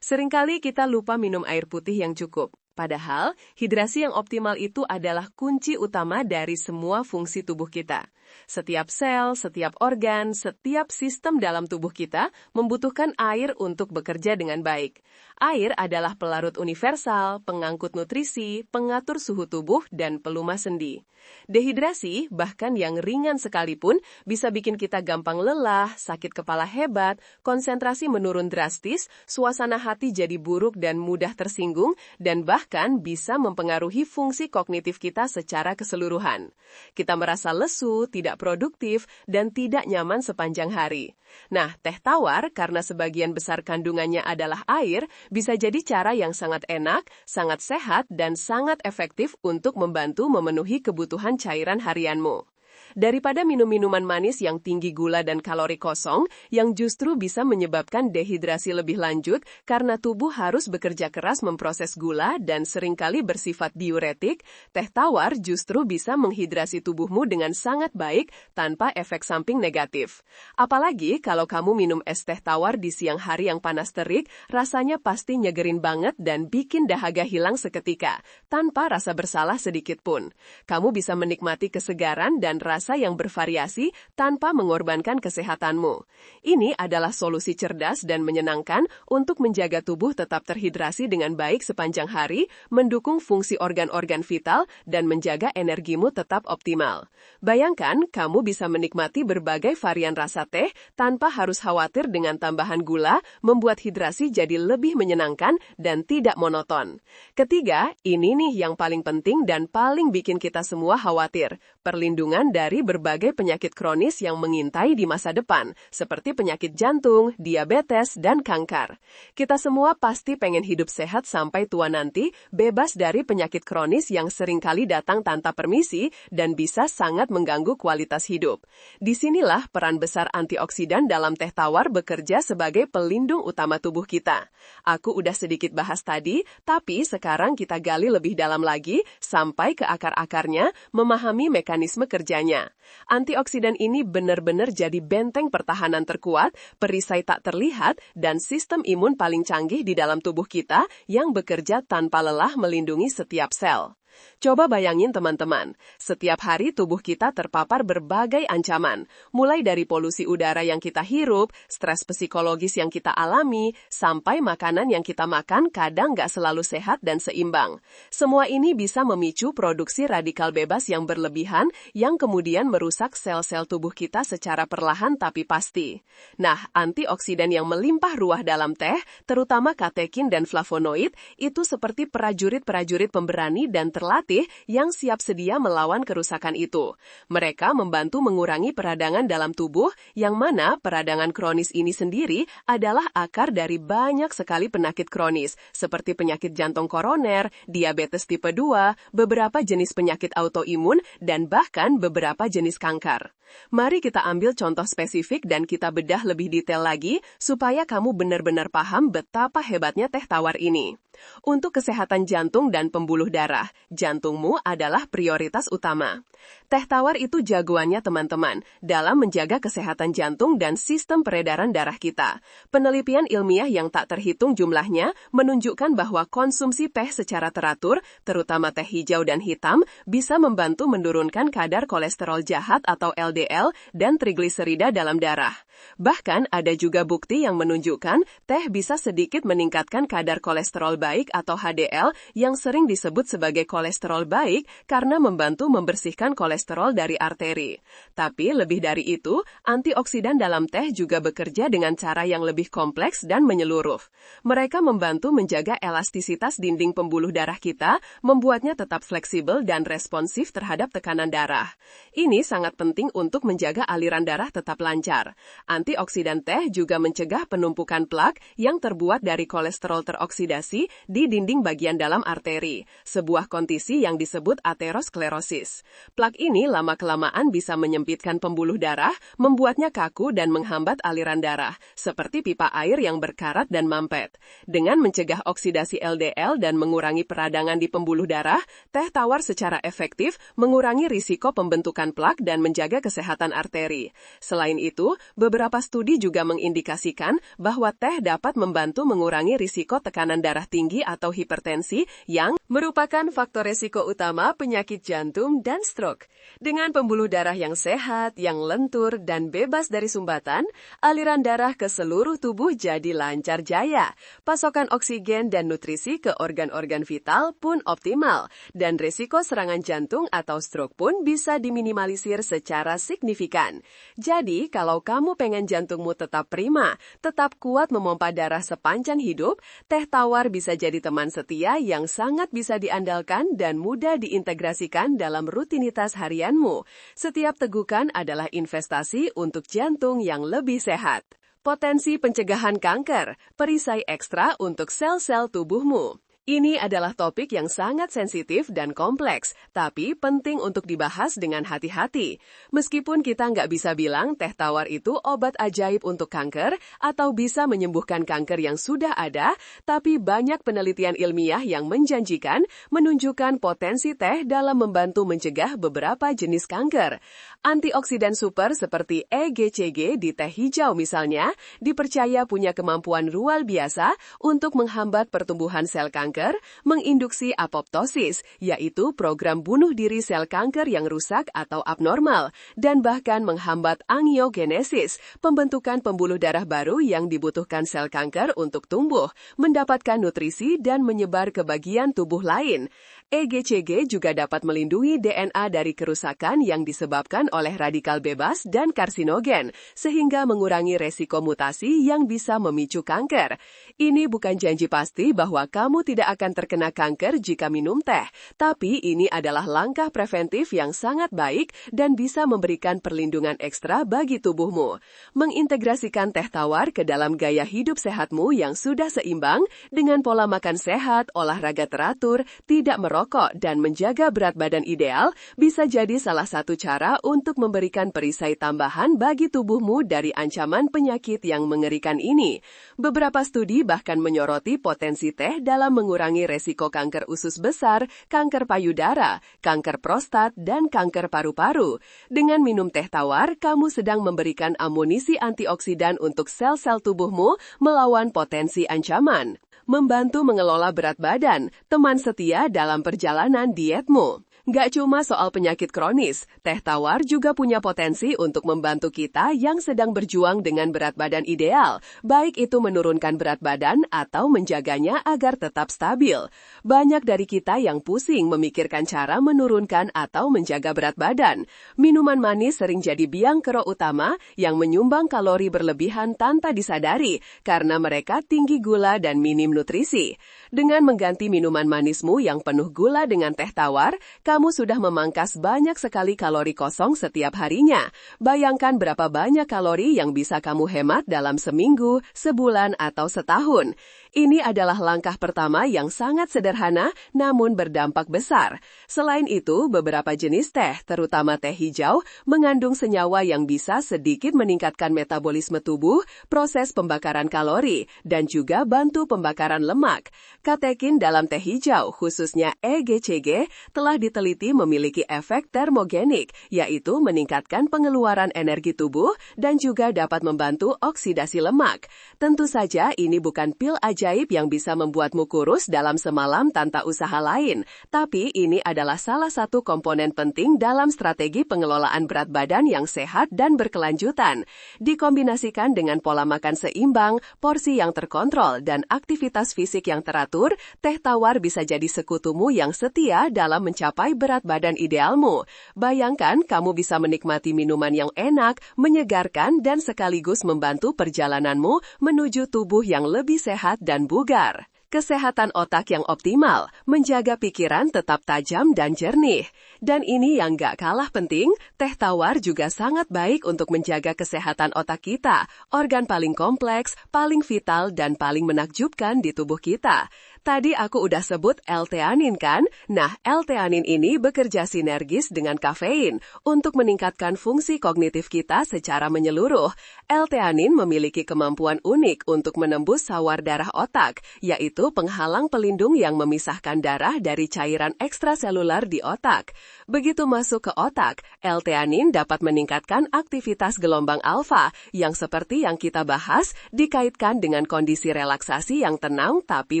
Speaker 1: Seringkali kita lupa minum air putih yang cukup. Padahal, hidrasi yang optimal itu adalah kunci utama dari semua fungsi tubuh kita. Setiap sel, setiap organ, setiap sistem dalam tubuh kita membutuhkan air untuk bekerja dengan baik. Air adalah pelarut universal, pengangkut nutrisi, pengatur suhu tubuh, dan pelumas sendi. Dehidrasi, bahkan yang ringan sekalipun, bisa bikin kita gampang lelah, sakit kepala hebat, konsentrasi menurun drastis, suasana hati jadi buruk dan mudah tersinggung, dan bahkan bisa mempengaruhi fungsi kognitif kita secara keseluruhan. Kita merasa lesu, tidak produktif, dan tidak nyaman sepanjang hari. Nah, teh tawar karena sebagian besar kandungannya adalah air, bisa jadi cara yang sangat enak, sangat sehat, dan sangat efektif untuk membantu memenuhi kebutuhan cairan harianmu. Daripada minum minuman manis yang tinggi gula dan kalori kosong, yang justru bisa menyebabkan dehidrasi lebih lanjut karena tubuh harus bekerja keras memproses gula dan seringkali bersifat diuretik, teh tawar justru bisa menghidrasi tubuhmu dengan sangat baik tanpa efek samping negatif. Apalagi kalau kamu minum es teh tawar di siang hari yang panas terik, rasanya pasti nyegerin banget dan bikin dahaga hilang seketika, tanpa rasa bersalah sedikit pun. Kamu bisa menikmati kesegaran dan rasa yang bervariasi tanpa mengorbankan kesehatanmu. Ini adalah solusi cerdas dan menyenangkan untuk menjaga tubuh tetap terhidrasi dengan baik sepanjang hari, mendukung fungsi organ-organ vital, dan menjaga energimu tetap optimal. Bayangkan, kamu bisa menikmati berbagai varian rasa teh tanpa harus khawatir dengan tambahan gula, membuat hidrasi jadi lebih menyenangkan dan tidak monoton. Ketiga, ini nih yang paling penting dan paling bikin kita semua khawatir, perlindungan dari berbagai penyakit kronis yang mengintai di masa depan, seperti penyakit jantung, diabetes, dan kanker. Kita semua pasti pengen hidup sehat sampai tua nanti, bebas dari penyakit kronis yang seringkali datang tanpa permisi dan bisa sangat mengganggu kualitas hidup. Disinilah peran besar antioksidan dalam teh tawar bekerja sebagai pelindung utama tubuh kita. Aku udah sedikit bahas tadi, tapi sekarang kita gali lebih dalam lagi, sampai ke akar-akarnya, memahami mekanisme kerjanya. Antioksidan ini benar-benar jadi benteng pertahanan terkuat, perisai tak terlihat, dan sistem imun paling canggih di dalam tubuh kita yang bekerja tanpa lelah melindungi setiap sel. Coba bayangin teman-teman, setiap hari tubuh kita terpapar berbagai ancaman, mulai dari polusi udara yang kita hirup, stres psikologis yang kita alami, sampai makanan yang kita makan kadang nggak selalu sehat dan seimbang. Semua ini bisa memicu produksi radikal bebas yang berlebihan, yang kemudian merusak sel-sel tubuh kita secara perlahan tapi pasti. Nah, antioksidan yang melimpah ruah dalam teh, terutama katekin dan flavonoid, itu seperti prajurit-prajurit pemberani dan terlatih yang siap sedia melawan kerusakan itu. Mereka membantu mengurangi peradangan dalam tubuh, yang mana peradangan kronis ini sendiri adalah akar dari banyak sekali penyakit kronis, seperti penyakit jantung koroner, diabetes tipe 2, beberapa jenis penyakit autoimun, dan bahkan beberapa jenis kanker. Mari kita ambil contoh spesifik dan kita bedah lebih detail lagi, supaya kamu benar-benar paham betapa hebatnya teh tawar ini. Untuk kesehatan jantung dan pembuluh darah, jantungmu adalah prioritas utama. Teh tawar itu jagoannya teman-teman, dalam menjaga kesehatan jantung dan sistem peredaran darah kita. Penelitian ilmiah yang tak terhitung jumlahnya menunjukkan bahwa konsumsi teh secara teratur, terutama teh hijau dan hitam, bisa membantu menurunkan kadar kolesterol jahat atau LDL dan trigliserida dalam darah. Bahkan ada juga bukti yang menunjukkan teh bisa sedikit meningkatkan kadar kolesterol baik atau HDL yang sering disebut sebagai kolesterol baik karena membantu membersihkan kolesterol dari arteri. Tapi lebih dari itu, antioksidan dalam teh juga bekerja dengan cara yang lebih kompleks dan menyeluruh. Mereka membantu menjaga elastisitas dinding pembuluh darah kita, membuatnya tetap fleksibel dan responsif terhadap tekanan darah. Ini sangat penting untuk menjaga aliran darah tetap lancar. Antioksidan teh juga mencegah penumpukan plak yang terbuat dari kolesterol teroksidasi di dinding bagian dalam arteri, sebuah kondisi yang disebut aterosklerosis. Plak ini lama-kelamaan bisa menyempitkan pembuluh darah, membuatnya kaku dan menghambat aliran darah, seperti pipa air yang berkarat dan mampet. Dengan mencegah oksidasi LDL dan mengurangi peradangan di pembuluh darah, teh tawar secara efektif mengurangi risiko pembentukan plak dan menjaga kesehatan arteri. Selain itu, beberapa studi juga mengindikasikan bahwa teh dapat membantu mengurangi risiko tekanan darah tinggi atau hipertensi yang merupakan faktor risiko utama penyakit jantung dan stroke. Dengan pembuluh darah yang sehat, yang lentur, dan bebas dari sumbatan, aliran darah ke seluruh tubuh jadi lancar jaya. Pasokan oksigen dan nutrisi ke organ-organ vital pun optimal, dan risiko serangan jantung atau stroke pun bisa diminimalisir secara signifikan. Jadi, kalau kamu pengen jantungmu tetap prima, tetap kuat memompa darah sepanjang hidup, teh tawar bisa jadi teman setia yang sangat bisa diandalkan dan mudah diintegrasikan dalam rutinitas harianmu. Setiap tegukan adalah investasi untuk jantung yang lebih sehat. Potensi pencegahan kanker, perisai ekstra untuk sel-sel tubuhmu. Ini adalah topik yang sangat sensitif dan kompleks, tapi penting untuk dibahas dengan hati-hati. Meskipun kita nggak bisa bilang teh tawar itu obat ajaib untuk kanker atau bisa menyembuhkan kanker yang sudah ada, tapi banyak penelitian ilmiah yang menjanjikan menunjukkan potensi teh dalam membantu mencegah beberapa jenis kanker. Antioksidan super seperti EGCG di teh hijau misalnya, dipercaya punya kemampuan luar biasa untuk menghambat pertumbuhan sel kanker, menginduksi apoptosis, yaitu program bunuh diri sel kanker yang rusak atau abnormal, dan bahkan menghambat angiogenesis, pembentukan pembuluh darah baru yang dibutuhkan sel kanker untuk tumbuh, mendapatkan nutrisi dan menyebar ke bagian tubuh lain. EGCG juga dapat melindungi DNA dari kerusakan yang disebabkan oleh radikal bebas dan karsinogen, sehingga mengurangi resiko mutasi yang bisa memicu kanker. Ini bukan janji pasti bahwa kamu tidak akan terkena kanker jika minum teh, tapi ini adalah langkah preventif yang sangat baik dan bisa memberikan perlindungan ekstra bagi tubuhmu. Mengintegrasikan teh tawar ke dalam gaya hidup sehatmu yang sudah seimbang dengan pola makan sehat, olahraga teratur, tidak merokok, dan menjaga berat badan ideal bisa jadi salah satu cara untuk memberikan perisai tambahan bagi tubuhmu dari ancaman penyakit yang mengerikan ini. Beberapa studi bahkan menyoroti potensi teh dalam mengurangi resiko kanker usus besar, kanker payudara, kanker prostat, dan kanker paru-paru. Dengan minum teh tawar, kamu sedang memberikan amunisi antioksidan untuk sel-sel tubuhmu melawan potensi ancaman. Membantu mengelola berat badan, teman setia dalam perjalanan dietmu. Nggak cuma soal penyakit kronis, teh tawar juga punya potensi untuk membantu kita yang sedang berjuang dengan berat badan ideal, baik itu menurunkan berat badan atau menjaganya agar tetap stabil. Banyak dari kita yang pusing memikirkan cara menurunkan atau menjaga berat badan. Minuman manis sering jadi biang kerok utama yang menyumbang kalori berlebihan tanpa disadari, karena mereka tinggi gula dan minim nutrisi. Dengan mengganti minuman manismu yang penuh gula dengan teh tawar, kamu sudah memangkas banyak sekali kalori kosong setiap harinya. Bayangkan berapa banyak kalori yang bisa kamu hemat dalam seminggu, sebulan, atau setahun. Ini adalah langkah pertama yang sangat sederhana namun berdampak besar. Selain itu, beberapa jenis teh, terutama teh hijau, mengandung senyawa yang bisa sedikit meningkatkan metabolisme tubuh, proses pembakaran kalori, dan juga bantu pembakaran lemak. Katekin dalam teh hijau, khususnya EGCG, telah diteliti memiliki efek termogenik, yaitu meningkatkan pengeluaran energi tubuh dan juga dapat membantu oksidasi lemak. Tentu saja ini bukan pil ajaib yang bisa membuatmu kurus dalam semalam tanpa usaha lain, tapi ini adalah salah satu komponen penting dalam strategi pengelolaan berat badan yang sehat dan berkelanjutan. Dikombinasikan dengan pola makan seimbang, porsi yang terkontrol, dan aktivitas fisik yang teratur, teh tawar bisa jadi sekutumu yang setia dalam mencapai berat badan idealmu. Bayangkan kamu bisa menikmati minuman yang enak, menyegarkan, dan sekaligus membantu perjalananmu menuju tubuh yang lebih sehat dan bugar. Kesehatan otak yang optimal, menjaga pikiran tetap tajam dan jernih. Dan ini yang gak kalah penting, teh tawar juga sangat baik untuk menjaga kesehatan otak kita, organ paling kompleks, paling vital, dan paling menakjubkan di tubuh kita. Tadi aku udah sebut L-theanin kan? Nah, L-theanin ini bekerja sinergis dengan kafein untuk meningkatkan fungsi kognitif kita secara menyeluruh. L-theanin memiliki kemampuan unik untuk menembus sawar darah otak, yaitu penghalang pelindung yang memisahkan darah dari cairan ekstraselular di otak. Begitu masuk ke otak, L-theanin dapat meningkatkan aktivitas gelombang alfa yang seperti yang kita bahas dikaitkan dengan kondisi relaksasi yang tenang tapi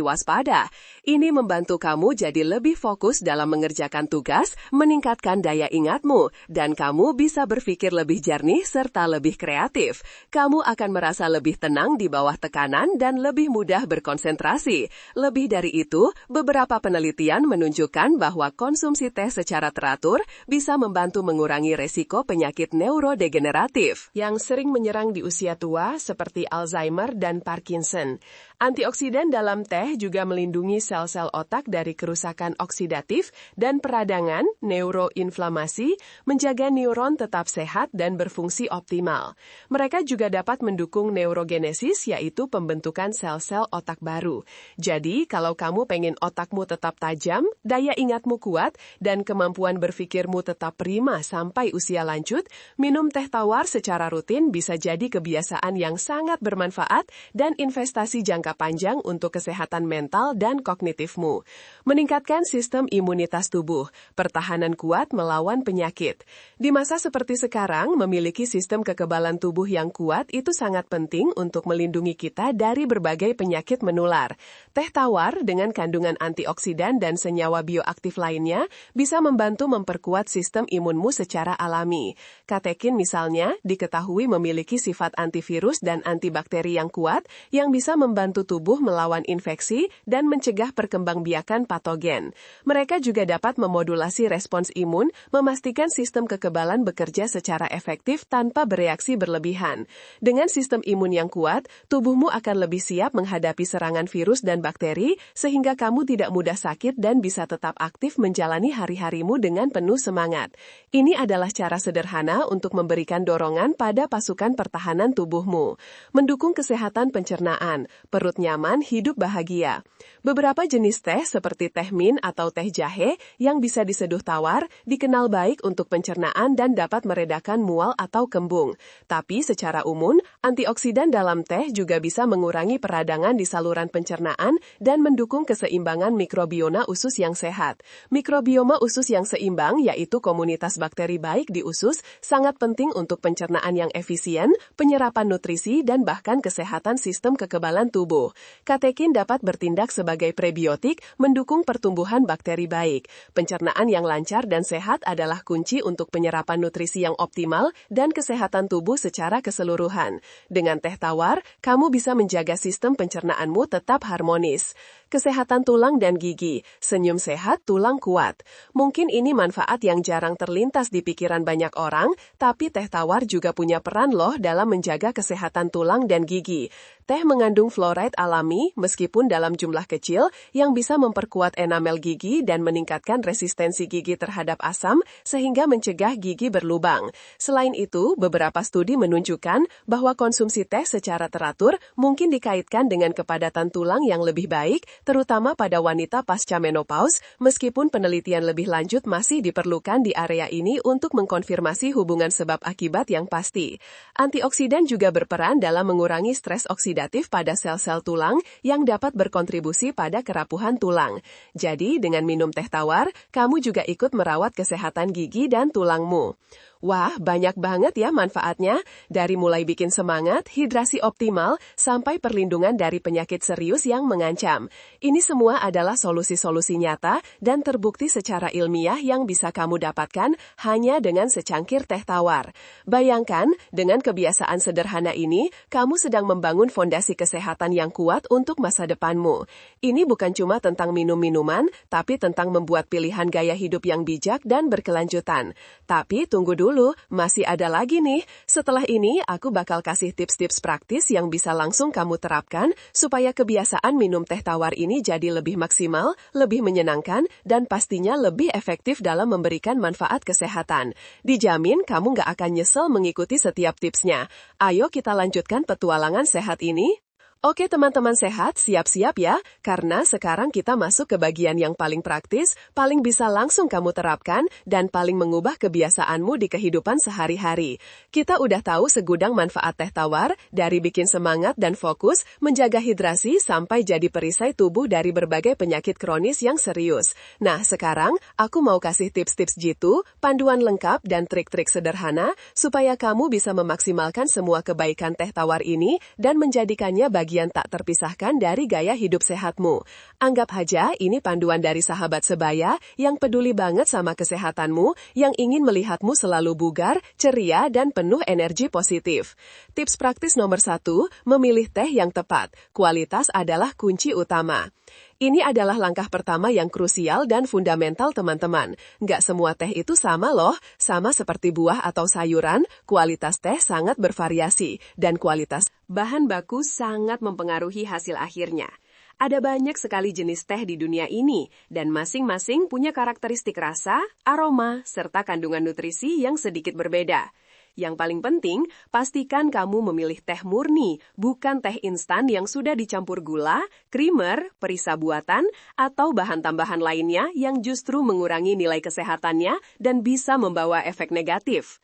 Speaker 1: waspada. Ini membantu kamu jadi lebih fokus dalam mengerjakan tugas, meningkatkan daya ingatmu, dan kamu bisa berpikir lebih jernih serta lebih kreatif. Kamu akan merasa lebih tenang di bawah tekanan dan lebih mudah berkonsentrasi. Lebih dari itu, beberapa penelitian menunjukkan bahwa konsumsi teh secara teratur bisa membantu mengurangi resiko penyakit neurodegeneratif yang sering menyerang di usia tua seperti Alzheimer dan Parkinson. Antioksidan dalam teh juga melindungi sel-sel otak dari kerusakan oksidatif dan peradangan, neuroinflamasi, menjaga neuron tetap sehat dan berfungsi optimal. Mereka juga dapat mendukung neurogenesis, yaitu pembentukan sel-sel otak baru. Jadi, kalau kamu pengen otakmu tetap tajam, daya ingatmu kuat, dan kemampuan berpikirmu tetap prima sampai usia lanjut, minum teh tawar secara rutin bisa jadi kebiasaan yang sangat bermanfaat dan investasi jangka panjang untuk kesehatan mental dan kognitifmu. Meningkatkan sistem imunitas tubuh, pertahanan kuat melawan penyakit. Di masa seperti sekarang, memiliki sistem kekebalan tubuh yang kuat itu sangat penting untuk melindungi kita dari berbagai penyakit menular. Teh tawar dengan kandungan antioksidan dan senyawa bioaktif lainnya bisa membantu memperkuat sistem imunmu secara alami. Katekin misalnya diketahui memiliki sifat antivirus dan antibakteri yang kuat yang bisa membantu tubuh melawan infeksi dan mencegah perkembangbiakan patogen. Mereka juga dapat memodulasi respons imun, memastikan sistem kekebalan bekerja secara efektif tanpa bereaksi berlebihan. Dengan sistem imun yang kuat, tubuhmu akan lebih siap menghadapi serangan virus dan bakteri, sehingga kamu tidak mudah sakit dan bisa tetap aktif menjalani hari-harimu dengan penuh semangat. Ini adalah cara sederhana untuk memberikan dorongan pada pasukan pertahanan tubuhmu. Mendukung kesehatan pencernaan, perut nyaman, hidup bahagia. Beberapa jenis teh seperti teh mint atau teh jahe yang bisa diseduh tawar dikenal baik untuk pencernaan dan dapat meredakan mual atau kembung. Tapi secara umum, antioksidan dalam teh juga bisa mengurangi peradangan di saluran pencernaan dan mendukung keseimbangan mikrobiota usus yang sehat. Mikrobioma usus yang seimbang, yaitu komunitas bakteri baik di usus, sangat penting untuk pencernaan yang efisien, penyerapan nutrisi, dan bahkan kesehatan sistem kekebalan tubuh. Katekin dapat bertindak sebagai prebiotik, mendukung pertumbuhan bakteri baik. Pencernaan yang lancar dan sehat adalah kunci untuk penyerapan nutrisi yang optimal dan kesehatan tubuh secara keseluruhan. Dengan teh tawar, kamu bisa menjaga sistem pencernaanmu tetap harmonis. Kesehatan tulang dan gigi, senyum sehat, tulang kuat. Mungkin ini manfaat yang jarang terlintas di pikiran banyak orang, tapi teh tawar juga punya peran loh dalam menjaga kesehatan tulang dan gigi. Teh mengandung fluoride alami, meskipun dalam jumlah kecil, yang bisa memperkuat enamel gigi dan meningkatkan resistensi gigi terhadap asam, sehingga mencegah gigi berlubang. Selain itu, beberapa studi menunjukkan bahwa konsumsi teh secara teratur mungkin dikaitkan dengan kepadatan tulang yang lebih baik, terutama pada wanita pasca menopause, meskipun penelitian lebih lanjut masih diperlukan di area ini untuk mengkonfirmasi hubungan sebab akibat yang pasti. Antioksidan juga berperan dalam mengurangi stres oksidatif pada sel-sel tulang yang dapat berkontribusi pada kerapuhan tulang. Jadi, dengan minum teh tawar, kamu juga ikut merawat kesehatan gigi dan tulangmu. Wah, banyak banget ya manfaatnya, dari mulai bikin semangat, hidrasi optimal, sampai perlindungan dari penyakit serius yang mengancam. Ini semua adalah solusi-solusi nyata dan terbukti secara ilmiah yang bisa kamu dapatkan hanya dengan secangkir teh tawar. Bayangkan, dengan kebiasaan sederhana ini, kamu sedang membangun fondasi kesehatan yang kuat untuk masa depanmu. Ini bukan cuma tentang minum-minuman, tapi tentang membuat pilihan gaya hidup yang bijak dan berkelanjutan. Tapi tunggu dulu. Masih ada lagi nih. Setelah ini, aku bakal kasih tips-tips praktis yang bisa langsung kamu terapkan supaya kebiasaan minum teh tawar ini jadi lebih maksimal, lebih menyenangkan, dan pastinya lebih efektif dalam memberikan manfaat kesehatan. Dijamin kamu nggak akan nyesel mengikuti setiap tipsnya. Ayo kita lanjutkan petualangan sehat ini. Oke teman-teman sehat, siap-siap ya, karena sekarang kita masuk ke bagian yang paling praktis, paling bisa langsung kamu terapkan, dan paling mengubah kebiasaanmu di kehidupan sehari-hari. Kita udah tahu segudang manfaat teh tawar, dari bikin semangat dan fokus, menjaga hidrasi, sampai jadi perisai tubuh dari berbagai penyakit kronis yang serius. Nah sekarang, aku mau kasih tips-tips jitu, panduan lengkap, dan trik-trik sederhana, supaya kamu bisa memaksimalkan semua kebaikan teh tawar ini, dan menjadikannya bagian tak terpisahkan dari gaya hidup sehatmu. Anggap aja ini panduan dari sahabat sebaya yang peduli banget sama kesehatanmu, yang ingin melihatmu selalu bugar, ceria, dan penuh energi positif. Tips praktis nomor 1, memilih teh yang tepat. Kualitas adalah kunci utama. Ini adalah langkah pertama yang krusial dan fundamental teman-teman. Nggak semua teh itu sama loh, sama seperti buah atau sayuran, kualitas teh sangat bervariasi, dan kualitas bahan baku sangat mempengaruhi hasil akhirnya. Ada banyak sekali jenis teh di dunia ini, dan masing-masing punya karakteristik rasa, aroma, serta kandungan nutrisi yang sedikit berbeda. Yang paling penting, pastikan kamu memilih teh murni, bukan teh instan yang sudah dicampur gula, creamer, perisa buatan, atau bahan tambahan lainnya yang justru mengurangi nilai kesehatannya dan bisa membawa efek negatif.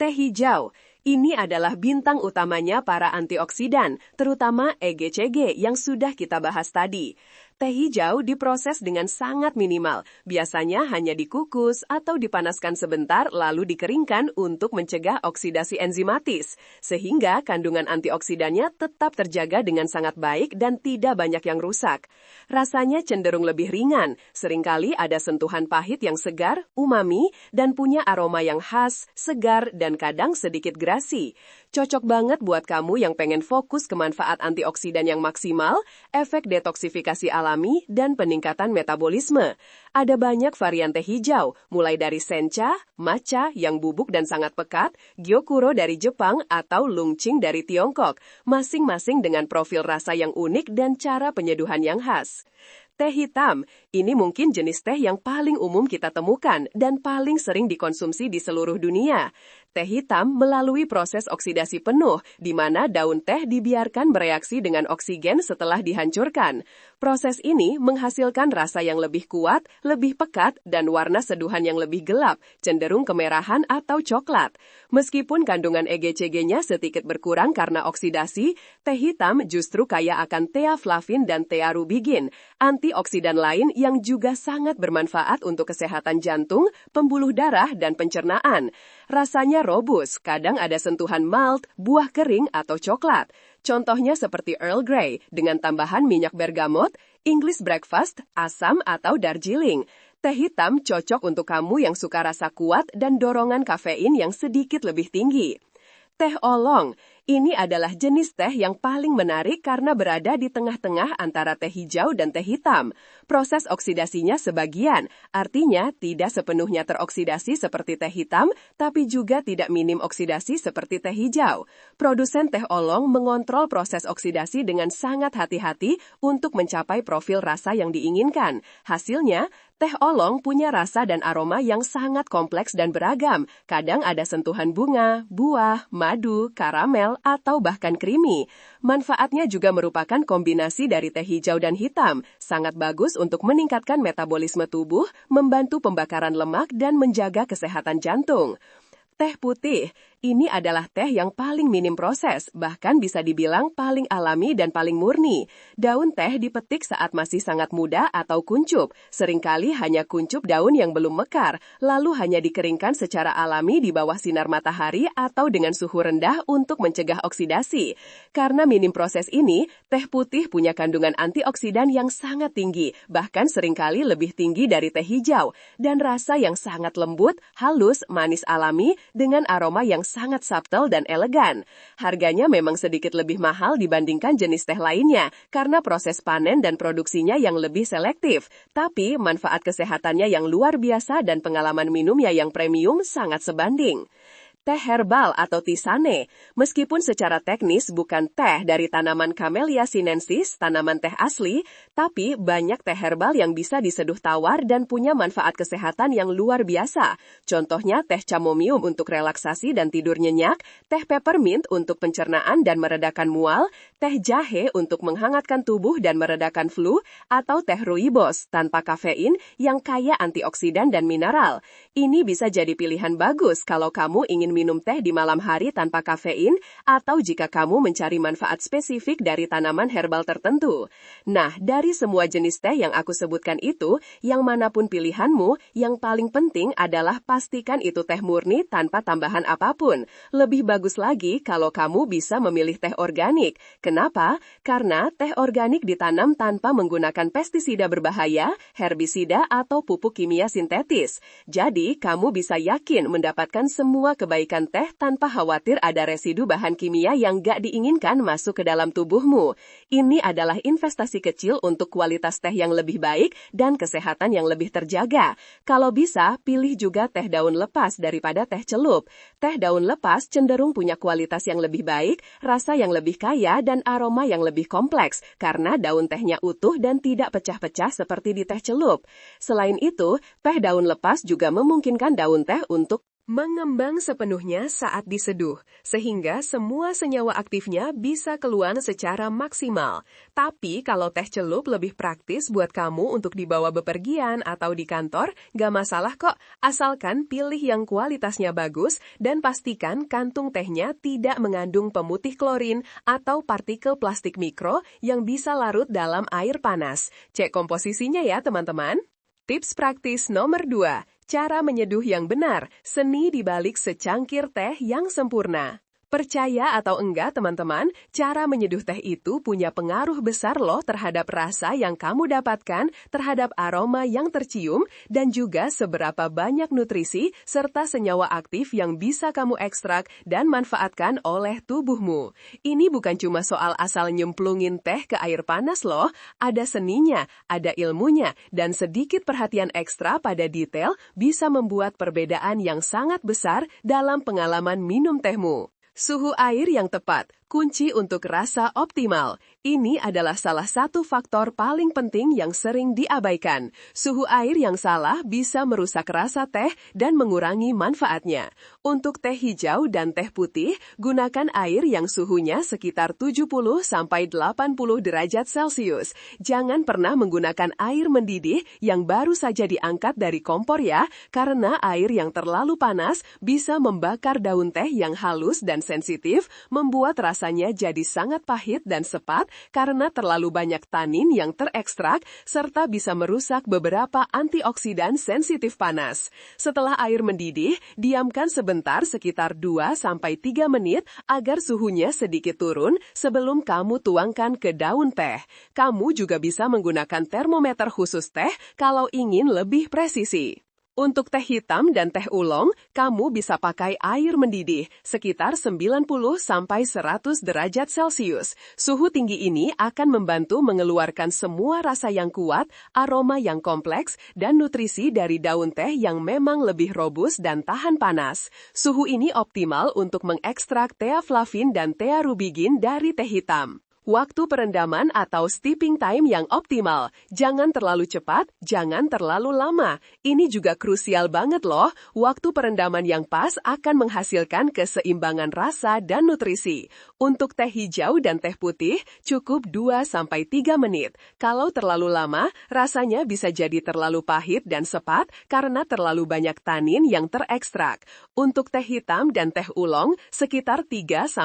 Speaker 1: Teh hijau, ini adalah bintang utamanya para antioksidan, terutama EGCG yang sudah kita bahas tadi. Teh hijau diproses dengan sangat minimal, biasanya hanya dikukus atau dipanaskan sebentar lalu dikeringkan untuk mencegah oksidasi enzimatis, sehingga kandungan antioksidannya tetap terjaga dengan sangat baik dan tidak banyak yang rusak. Rasanya cenderung lebih ringan, seringkali ada sentuhan pahit yang segar, umami, dan punya aroma yang khas, segar, dan kadang sedikit grasi. Cocok banget buat kamu yang pengen fokus ke manfaat antioksidan yang maksimal, efek detoksifikasi alami, dan peningkatan metabolisme. Ada banyak varian teh hijau, mulai dari sencha, matcha yang bubuk dan sangat pekat, gyokuro dari Jepang, atau lungching dari Tiongkok, masing-masing dengan profil rasa yang unik dan cara penyeduhan yang khas. Teh hitam, ini mungkin jenis teh yang paling umum kita temukan dan paling sering dikonsumsi di seluruh dunia. Teh hitam melalui proses oksidasi penuh, di mana daun teh dibiarkan bereaksi dengan oksigen setelah dihancurkan. Proses ini menghasilkan rasa yang lebih kuat, lebih pekat, dan warna seduhan yang lebih gelap, cenderung kemerahan atau coklat. Meskipun kandungan EGCG-nya sedikit berkurang karena oksidasi, teh hitam justru kaya akan theaflavin dan thearubigin, antioksidan lain yang juga sangat bermanfaat untuk kesehatan jantung, pembuluh darah, dan pencernaan. Rasanya robust, kadang ada sentuhan malt, buah kering, atau coklat. Contohnya seperti Earl Grey dengan tambahan minyak bergamot, English breakfast, asam, atau Darjeeling. Teh hitam cocok untuk kamu yang suka rasa kuat dan dorongan kafein yang sedikit lebih tinggi. Teh oolong, ini adalah jenis teh yang paling menarik karena berada di tengah-tengah antara teh hijau dan teh hitam. Proses oksidasinya sebagian, artinya tidak sepenuhnya teroksidasi seperti teh hitam, tapi juga tidak minim oksidasi seperti teh hijau. Produsen teh oolong mengontrol proses oksidasi dengan sangat hati-hati untuk mencapai profil rasa yang diinginkan. Hasilnya, teh oolong punya rasa dan aroma yang sangat kompleks dan beragam. Kadang ada sentuhan bunga, buah, madu, karamel, atau bahkan creamy. Manfaatnya juga merupakan kombinasi dari teh hijau dan hitam. Sangat bagus untuk meningkatkan metabolisme tubuh, membantu pembakaran lemak, dan menjaga kesehatan jantung. Teh putih, ini adalah teh yang paling minim proses, bahkan bisa dibilang paling alami dan paling murni. Daun teh dipetik saat masih sangat muda atau kuncup, seringkali hanya kuncup daun yang belum mekar, lalu hanya dikeringkan secara alami di bawah sinar matahari atau dengan suhu rendah untuk mencegah oksidasi. Karena minim proses ini, teh putih punya kandungan antioksidan yang sangat tinggi, bahkan seringkali lebih tinggi dari teh hijau, dan rasa yang sangat lembut, halus, manis alami, dengan aroma yang sangat subtle dan elegan. Harganya memang sedikit lebih mahal dibandingkan jenis teh lainnya, karena proses panen dan produksinya yang lebih selektif. Tapi, manfaat kesehatannya yang luar biasa dan pengalaman minumnya yang premium sangat sebanding. Teh herbal atau tisane, meskipun secara teknis bukan teh dari tanaman Camellia sinensis, tanaman teh asli, tapi banyak teh herbal yang bisa diseduh tawar dan punya manfaat kesehatan yang luar biasa. Contohnya teh chamomile untuk relaksasi dan tidur nyenyak, teh peppermint untuk pencernaan dan meredakan mual, teh jahe untuk menghangatkan tubuh dan meredakan flu, atau teh rooibos tanpa kafein yang kaya antioksidan dan mineral. Ini bisa jadi pilihan bagus kalau kamu ingin minum teh di malam hari tanpa kafein, atau jika kamu mencari manfaat spesifik dari tanaman herbal tertentu. Nah, dari semua jenis teh yang aku sebutkan itu, yang manapun pilihanmu, yang paling penting adalah pastikan itu teh murni tanpa tambahan apapun. Lebih bagus lagi kalau kamu bisa memilih teh organik. Kenapa? Karena teh organik ditanam tanpa menggunakan pestisida berbahaya, herbisida, atau pupuk kimia sintetis. Jadi, kamu bisa yakin mendapatkan semua kebaikan teh tanpa khawatir ada residu bahan kimia yang gak diinginkan masuk ke dalam tubuhmu. Ini adalah investasi kecil untuk kualitas teh yang lebih baik dan kesehatan yang lebih terjaga. Kalau bisa, pilih juga teh daun lepas daripada teh celup. Teh daun lepas cenderung punya kualitas yang lebih baik, rasa yang lebih kaya, dan aroma yang lebih kompleks karena daun tehnya utuh dan tidak pecah-pecah seperti di teh celup. Selain itu, teh daun lepas juga memungkinkan daun teh untuk mengembang sepenuhnya saat diseduh, sehingga semua senyawa aktifnya bisa keluar secara maksimal. Tapi kalau teh celup lebih praktis buat kamu untuk dibawa bepergian atau di kantor, gak masalah kok, asalkan pilih yang kualitasnya bagus dan pastikan kantung tehnya tidak mengandung pemutih klorin atau partikel plastik mikro yang bisa larut dalam air panas. Cek komposisinya ya teman-teman. Tips praktis nomor 2. Cara menyeduh yang benar, seni di balik secangkir teh yang sempurna. Percaya atau enggak teman-teman, cara menyeduh teh itu punya pengaruh besar loh terhadap rasa yang kamu dapatkan, terhadap aroma yang tercium, dan juga seberapa banyak nutrisi serta senyawa aktif yang bisa kamu ekstrak dan manfaatkan oleh tubuhmu. Ini bukan cuma soal asal nyemplungin teh ke air panas loh, ada seninya, ada ilmunya, dan sedikit perhatian ekstra pada detail bisa membuat perbedaan yang sangat besar dalam pengalaman minum tehmu. Suhu air yang tepat, kunci untuk rasa optimal. Ini adalah salah satu faktor paling penting yang sering diabaikan. Suhu air yang salah bisa merusak rasa teh dan mengurangi manfaatnya. Untuk teh hijau dan teh putih, gunakan air yang suhunya sekitar 70-80 derajat Celcius. Jangan pernah menggunakan air mendidih yang baru saja diangkat dari kompor ya, karena air yang terlalu panas bisa membakar daun teh yang halus dan sensitif, membuat rasanya jadi sangat pahit dan sepat karena terlalu banyak tanin yang terekstrak, serta bisa merusak beberapa antioksidan sensitif panas. Setelah air mendidih, diamkan sebentar sekitar 2-3 menit agar suhunya sedikit turun sebelum kamu tuangkan ke daun teh. Kamu juga bisa menggunakan termometer khusus teh kalau ingin lebih presisi. Untuk teh hitam dan teh oolong, kamu bisa pakai air mendidih, sekitar 90-100 derajat Celcius. Suhu tinggi ini akan membantu mengeluarkan semua rasa yang kuat, aroma yang kompleks, dan nutrisi dari daun teh yang memang lebih robust dan tahan panas. Suhu ini optimal untuk mengekstrak theaflavin dan thearubigin dari teh hitam. Waktu perendaman atau steeping time yang optimal. Jangan terlalu cepat, jangan terlalu lama. Ini juga krusial banget loh. Waktu perendaman yang pas akan menghasilkan keseimbangan rasa dan nutrisi. Untuk teh hijau dan teh putih, cukup 2-3 menit. Kalau terlalu lama, rasanya bisa jadi terlalu pahit dan sepat karena terlalu banyak tanin yang terekstrak. Untuk teh hitam dan teh oolong, sekitar 3-5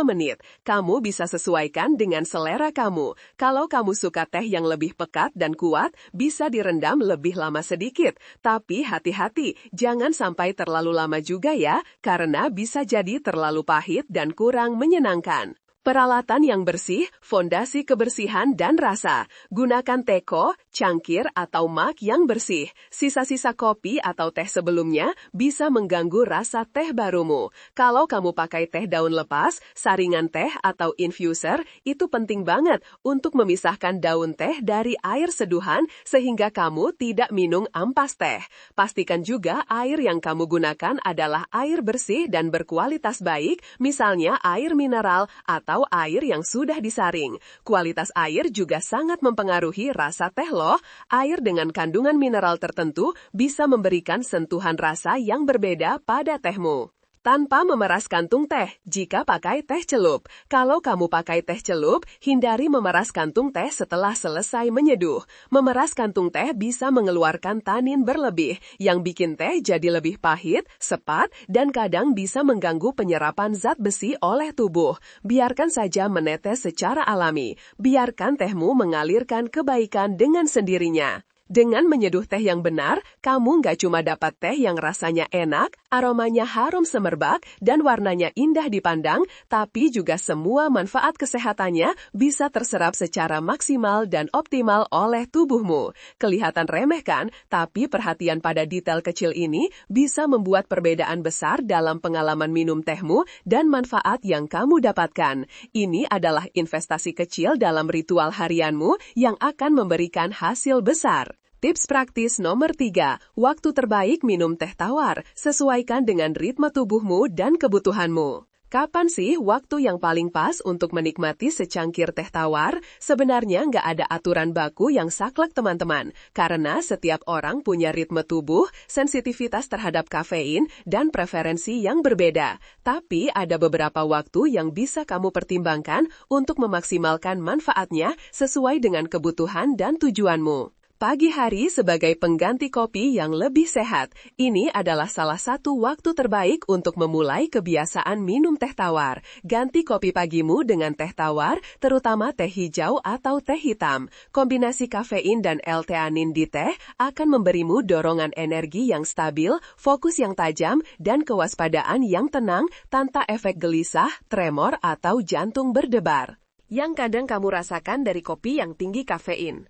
Speaker 1: menit. Kamu bisa sesuaikan dengan selera kamu. Kalau kamu suka teh yang lebih pekat dan kuat, bisa direndam lebih lama sedikit. Tapi hati-hati, jangan sampai terlalu lama juga ya, karena bisa jadi terlalu pahit dan kurang menyenangkan. Peralatan yang bersih, fondasi kebersihan dan rasa. Gunakan teko, cangkir, atau mug yang bersih. Sisa-sisa kopi atau teh sebelumnya bisa mengganggu rasa teh barumu. Kalau kamu pakai teh daun lepas, saringan teh atau infuser, itu penting banget untuk memisahkan daun teh dari air seduhan sehingga kamu tidak minum ampas teh. Pastikan juga air yang kamu gunakan adalah air bersih dan berkualitas baik, misalnya air mineral atau air yang sudah disaring. Kualitas air juga sangat mempengaruhi rasa teh loh. Air dengan kandungan mineral tertentu bisa memberikan sentuhan rasa yang berbeda pada tehmu. Tanpa memeras kantung teh jika pakai teh celup. Kalau kamu pakai teh celup, hindari memeras kantung teh setelah selesai menyeduh. Memeras kantung teh bisa mengeluarkan tanin berlebih, yang bikin teh jadi lebih pahit, sepat, dan kadang bisa mengganggu penyerapan zat besi oleh tubuh. Biarkan saja menetes secara alami. Biarkan tehmu mengalirkan kebaikan dengan sendirinya. Dengan menyeduh teh yang benar, kamu nggak cuma dapat teh yang rasanya enak, aromanya harum semerbak, dan warnanya indah dipandang, tapi juga semua manfaat kesehatannya bisa terserap secara maksimal dan optimal oleh tubuhmu. Kelihatan remeh kan, tapi perhatian pada detail kecil ini bisa membuat perbedaan besar dalam pengalaman minum tehmu dan manfaat yang kamu dapatkan. Ini adalah investasi kecil dalam ritual harianmu yang akan memberikan hasil besar. Tips praktis nomor 3, waktu terbaik minum teh tawar, sesuaikan dengan ritme tubuhmu dan kebutuhanmu. Kapan sih waktu yang paling pas untuk menikmati secangkir teh tawar? Sebenarnya nggak ada aturan baku yang saklek teman-teman, karena setiap orang punya ritme tubuh, sensitivitas terhadap kafein, dan preferensi yang berbeda. Tapi ada beberapa waktu yang bisa kamu pertimbangkan untuk memaksimalkan manfaatnya sesuai dengan kebutuhan dan tujuanmu. Pagi hari sebagai pengganti kopi yang lebih sehat, ini adalah salah satu waktu terbaik untuk memulai kebiasaan minum teh tawar. Ganti kopi pagimu dengan teh tawar, terutama teh hijau atau teh hitam. Kombinasi kafein dan L-theanin di teh akan memberimu dorongan energi yang stabil, fokus yang tajam, dan kewaspadaan yang tenang tanpa efek gelisah, tremor, atau jantung berdebar yang kadang kamu rasakan dari kopi yang tinggi kafein.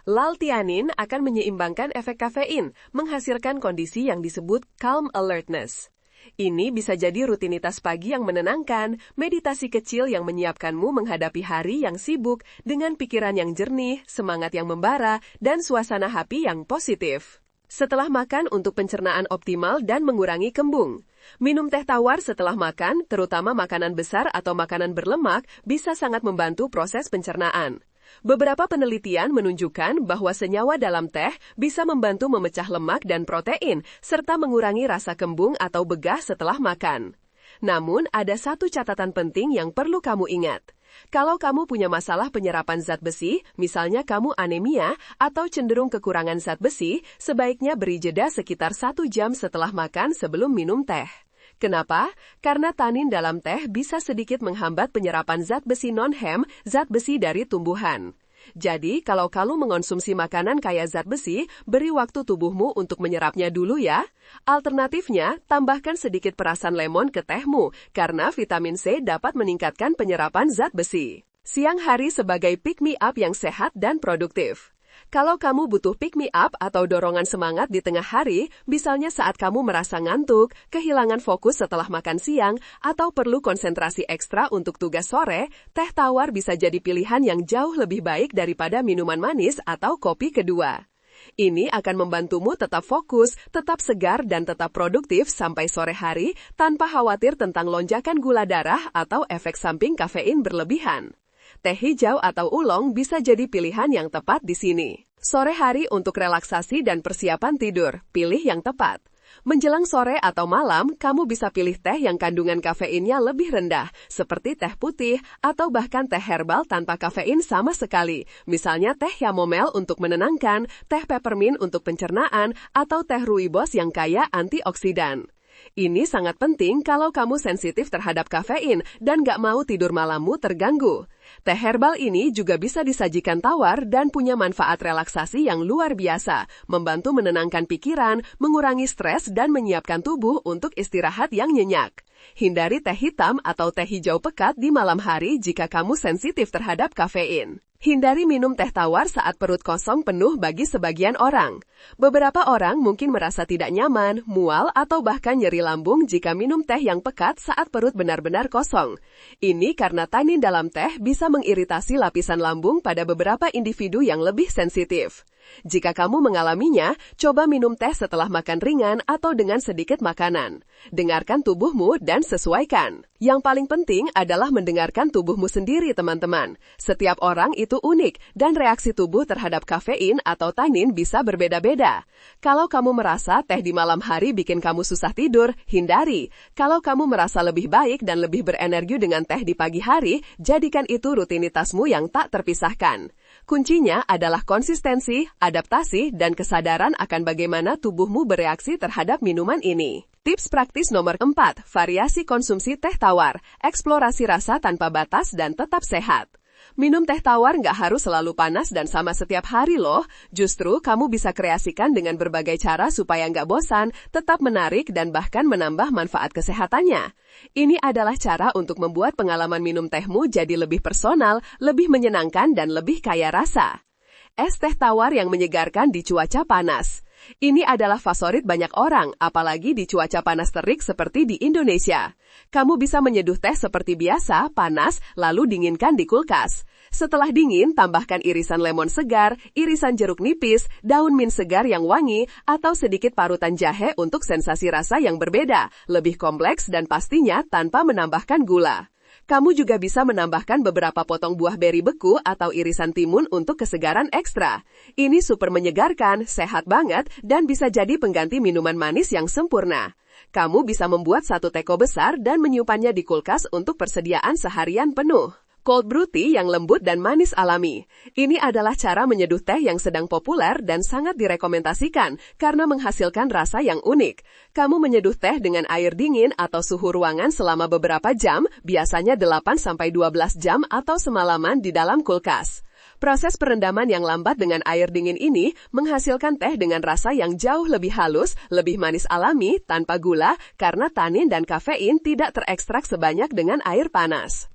Speaker 1: L-theanin akan menyeimbangkan efek kafein, menghasilkan kondisi yang disebut calm alertness. Ini bisa jadi rutinitas pagi yang menenangkan, meditasi kecil yang menyiapkanmu menghadapi hari yang sibuk dengan pikiran yang jernih, semangat yang membara, dan suasana hati yang positif. Setelah makan untuk pencernaan optimal dan mengurangi kembung. Minum teh tawar setelah makan, terutama makanan besar atau makanan berlemak, bisa sangat membantu proses pencernaan. Beberapa penelitian menunjukkan bahwa senyawa dalam teh bisa membantu memecah lemak dan protein, serta mengurangi rasa kembung atau begah setelah makan. Namun, ada satu catatan penting yang perlu kamu ingat. Kalau kamu punya masalah penyerapan zat besi, misalnya kamu anemia atau cenderung kekurangan zat besi, sebaiknya beri jeda sekitar 1 jam setelah makan sebelum minum teh. Kenapa? Karena tanin dalam teh bisa sedikit menghambat penyerapan zat besi non-hem, zat besi dari tumbuhan. Jadi, kalau kamu mengonsumsi makanan kaya zat besi, beri waktu tubuhmu untuk menyerapnya dulu ya. Alternatifnya, tambahkan sedikit perasan lemon ke tehmu, karena vitamin C dapat meningkatkan penyerapan zat besi. Siang hari sebagai pick-me-up yang sehat dan produktif. Kalau kamu butuh pick-me-up atau dorongan semangat di tengah hari, misalnya saat kamu merasa ngantuk, kehilangan fokus setelah makan siang, atau perlu konsentrasi ekstra untuk tugas sore, teh tawar bisa jadi pilihan yang jauh lebih baik daripada minuman manis atau kopi kedua. Ini akan membantumu tetap fokus, tetap segar, dan tetap produktif sampai sore hari tanpa khawatir tentang lonjakan gula darah atau efek samping kafein berlebihan. Teh hijau atau oolong bisa jadi pilihan yang tepat di sini. Sore hari untuk relaksasi dan persiapan tidur, pilih yang tepat. Menjelang sore atau malam, kamu bisa pilih teh yang kandungan kafeinnya lebih rendah, seperti teh putih atau bahkan teh herbal tanpa kafein sama sekali. Misalnya teh chamomile untuk menenangkan, teh peppermint untuk pencernaan, atau teh rooibos yang kaya antioksidan. Ini sangat penting kalau kamu sensitif terhadap kafein dan gak mau tidur malammu terganggu. Teh herbal ini juga bisa disajikan tawar dan punya manfaat relaksasi yang luar biasa, membantu menenangkan pikiran, mengurangi stres, dan menyiapkan tubuh untuk istirahat yang nyenyak. Hindari teh hitam atau teh hijau pekat di malam hari jika kamu sensitif terhadap kafein. Hindari minum teh tawar saat perut kosong penuh bagi sebagian orang. Beberapa orang mungkin merasa tidak nyaman, mual, atau bahkan nyeri lambung jika minum teh yang pekat saat perut benar-benar kosong. Ini karena tanin dalam teh bisa mengiritasi lapisan lambung pada beberapa individu yang lebih sensitif. Jika kamu mengalaminya, coba minum teh setelah makan ringan atau dengan sedikit makanan. Dengarkan tubuhmu dan sesuaikan. Yang paling penting adalah mendengarkan tubuhmu sendiri, teman-teman. Setiap orang itu unik, dan reaksi tubuh terhadap kafein atau tanin bisa berbeda-beda. Kalau kamu merasa teh di malam hari bikin kamu susah tidur, hindari. Kalau kamu merasa lebih baik dan lebih berenergi dengan teh di pagi hari, jadikan itu rutinitasmu yang tak terpisahkan. Kuncinya adalah konsistensi, adaptasi, dan kesadaran akan bagaimana tubuhmu bereaksi terhadap minuman ini. Tips praktis nomor 4, variasi konsumsi teh tawar, eksplorasi rasa tanpa batas dan tetap sehat. Minum teh tawar nggak harus selalu panas dan sama setiap hari loh. Justru kamu bisa kreasikan dengan berbagai cara supaya nggak bosan, tetap menarik, dan bahkan menambah manfaat kesehatannya. Ini adalah cara untuk membuat pengalaman minum tehmu jadi lebih personal, lebih menyenangkan, dan lebih kaya rasa. Es teh tawar yang menyegarkan di cuaca panas. Ini adalah favorit banyak orang, apalagi di cuaca panas terik seperti di Indonesia. Kamu bisa menyeduh teh seperti biasa, panas, lalu dinginkan di kulkas. Setelah dingin, tambahkan irisan lemon segar, irisan jeruk nipis, daun mint segar yang wangi, atau sedikit parutan jahe untuk sensasi rasa yang berbeda, lebih kompleks dan pastinya tanpa menambahkan gula. Kamu juga bisa menambahkan beberapa potong buah beri beku atau irisan timun untuk kesegaran ekstra. Ini super menyegarkan, sehat banget, dan bisa jadi pengganti minuman manis yang sempurna. Kamu bisa membuat satu teko besar dan menyimpannya di kulkas untuk persediaan seharian penuh. Cold brew tea yang lembut dan manis alami. Ini adalah cara menyeduh teh yang sedang populer dan sangat direkomendasikan karena menghasilkan rasa yang unik. Kamu menyeduh teh dengan air dingin atau suhu ruangan selama beberapa jam, biasanya 8-12 jam atau semalaman di dalam kulkas. Proses perendaman yang lambat dengan air dingin ini menghasilkan teh dengan rasa yang jauh lebih halus, lebih manis alami, tanpa gula, karena tanin dan kafein tidak terekstrak sebanyak dengan air panas.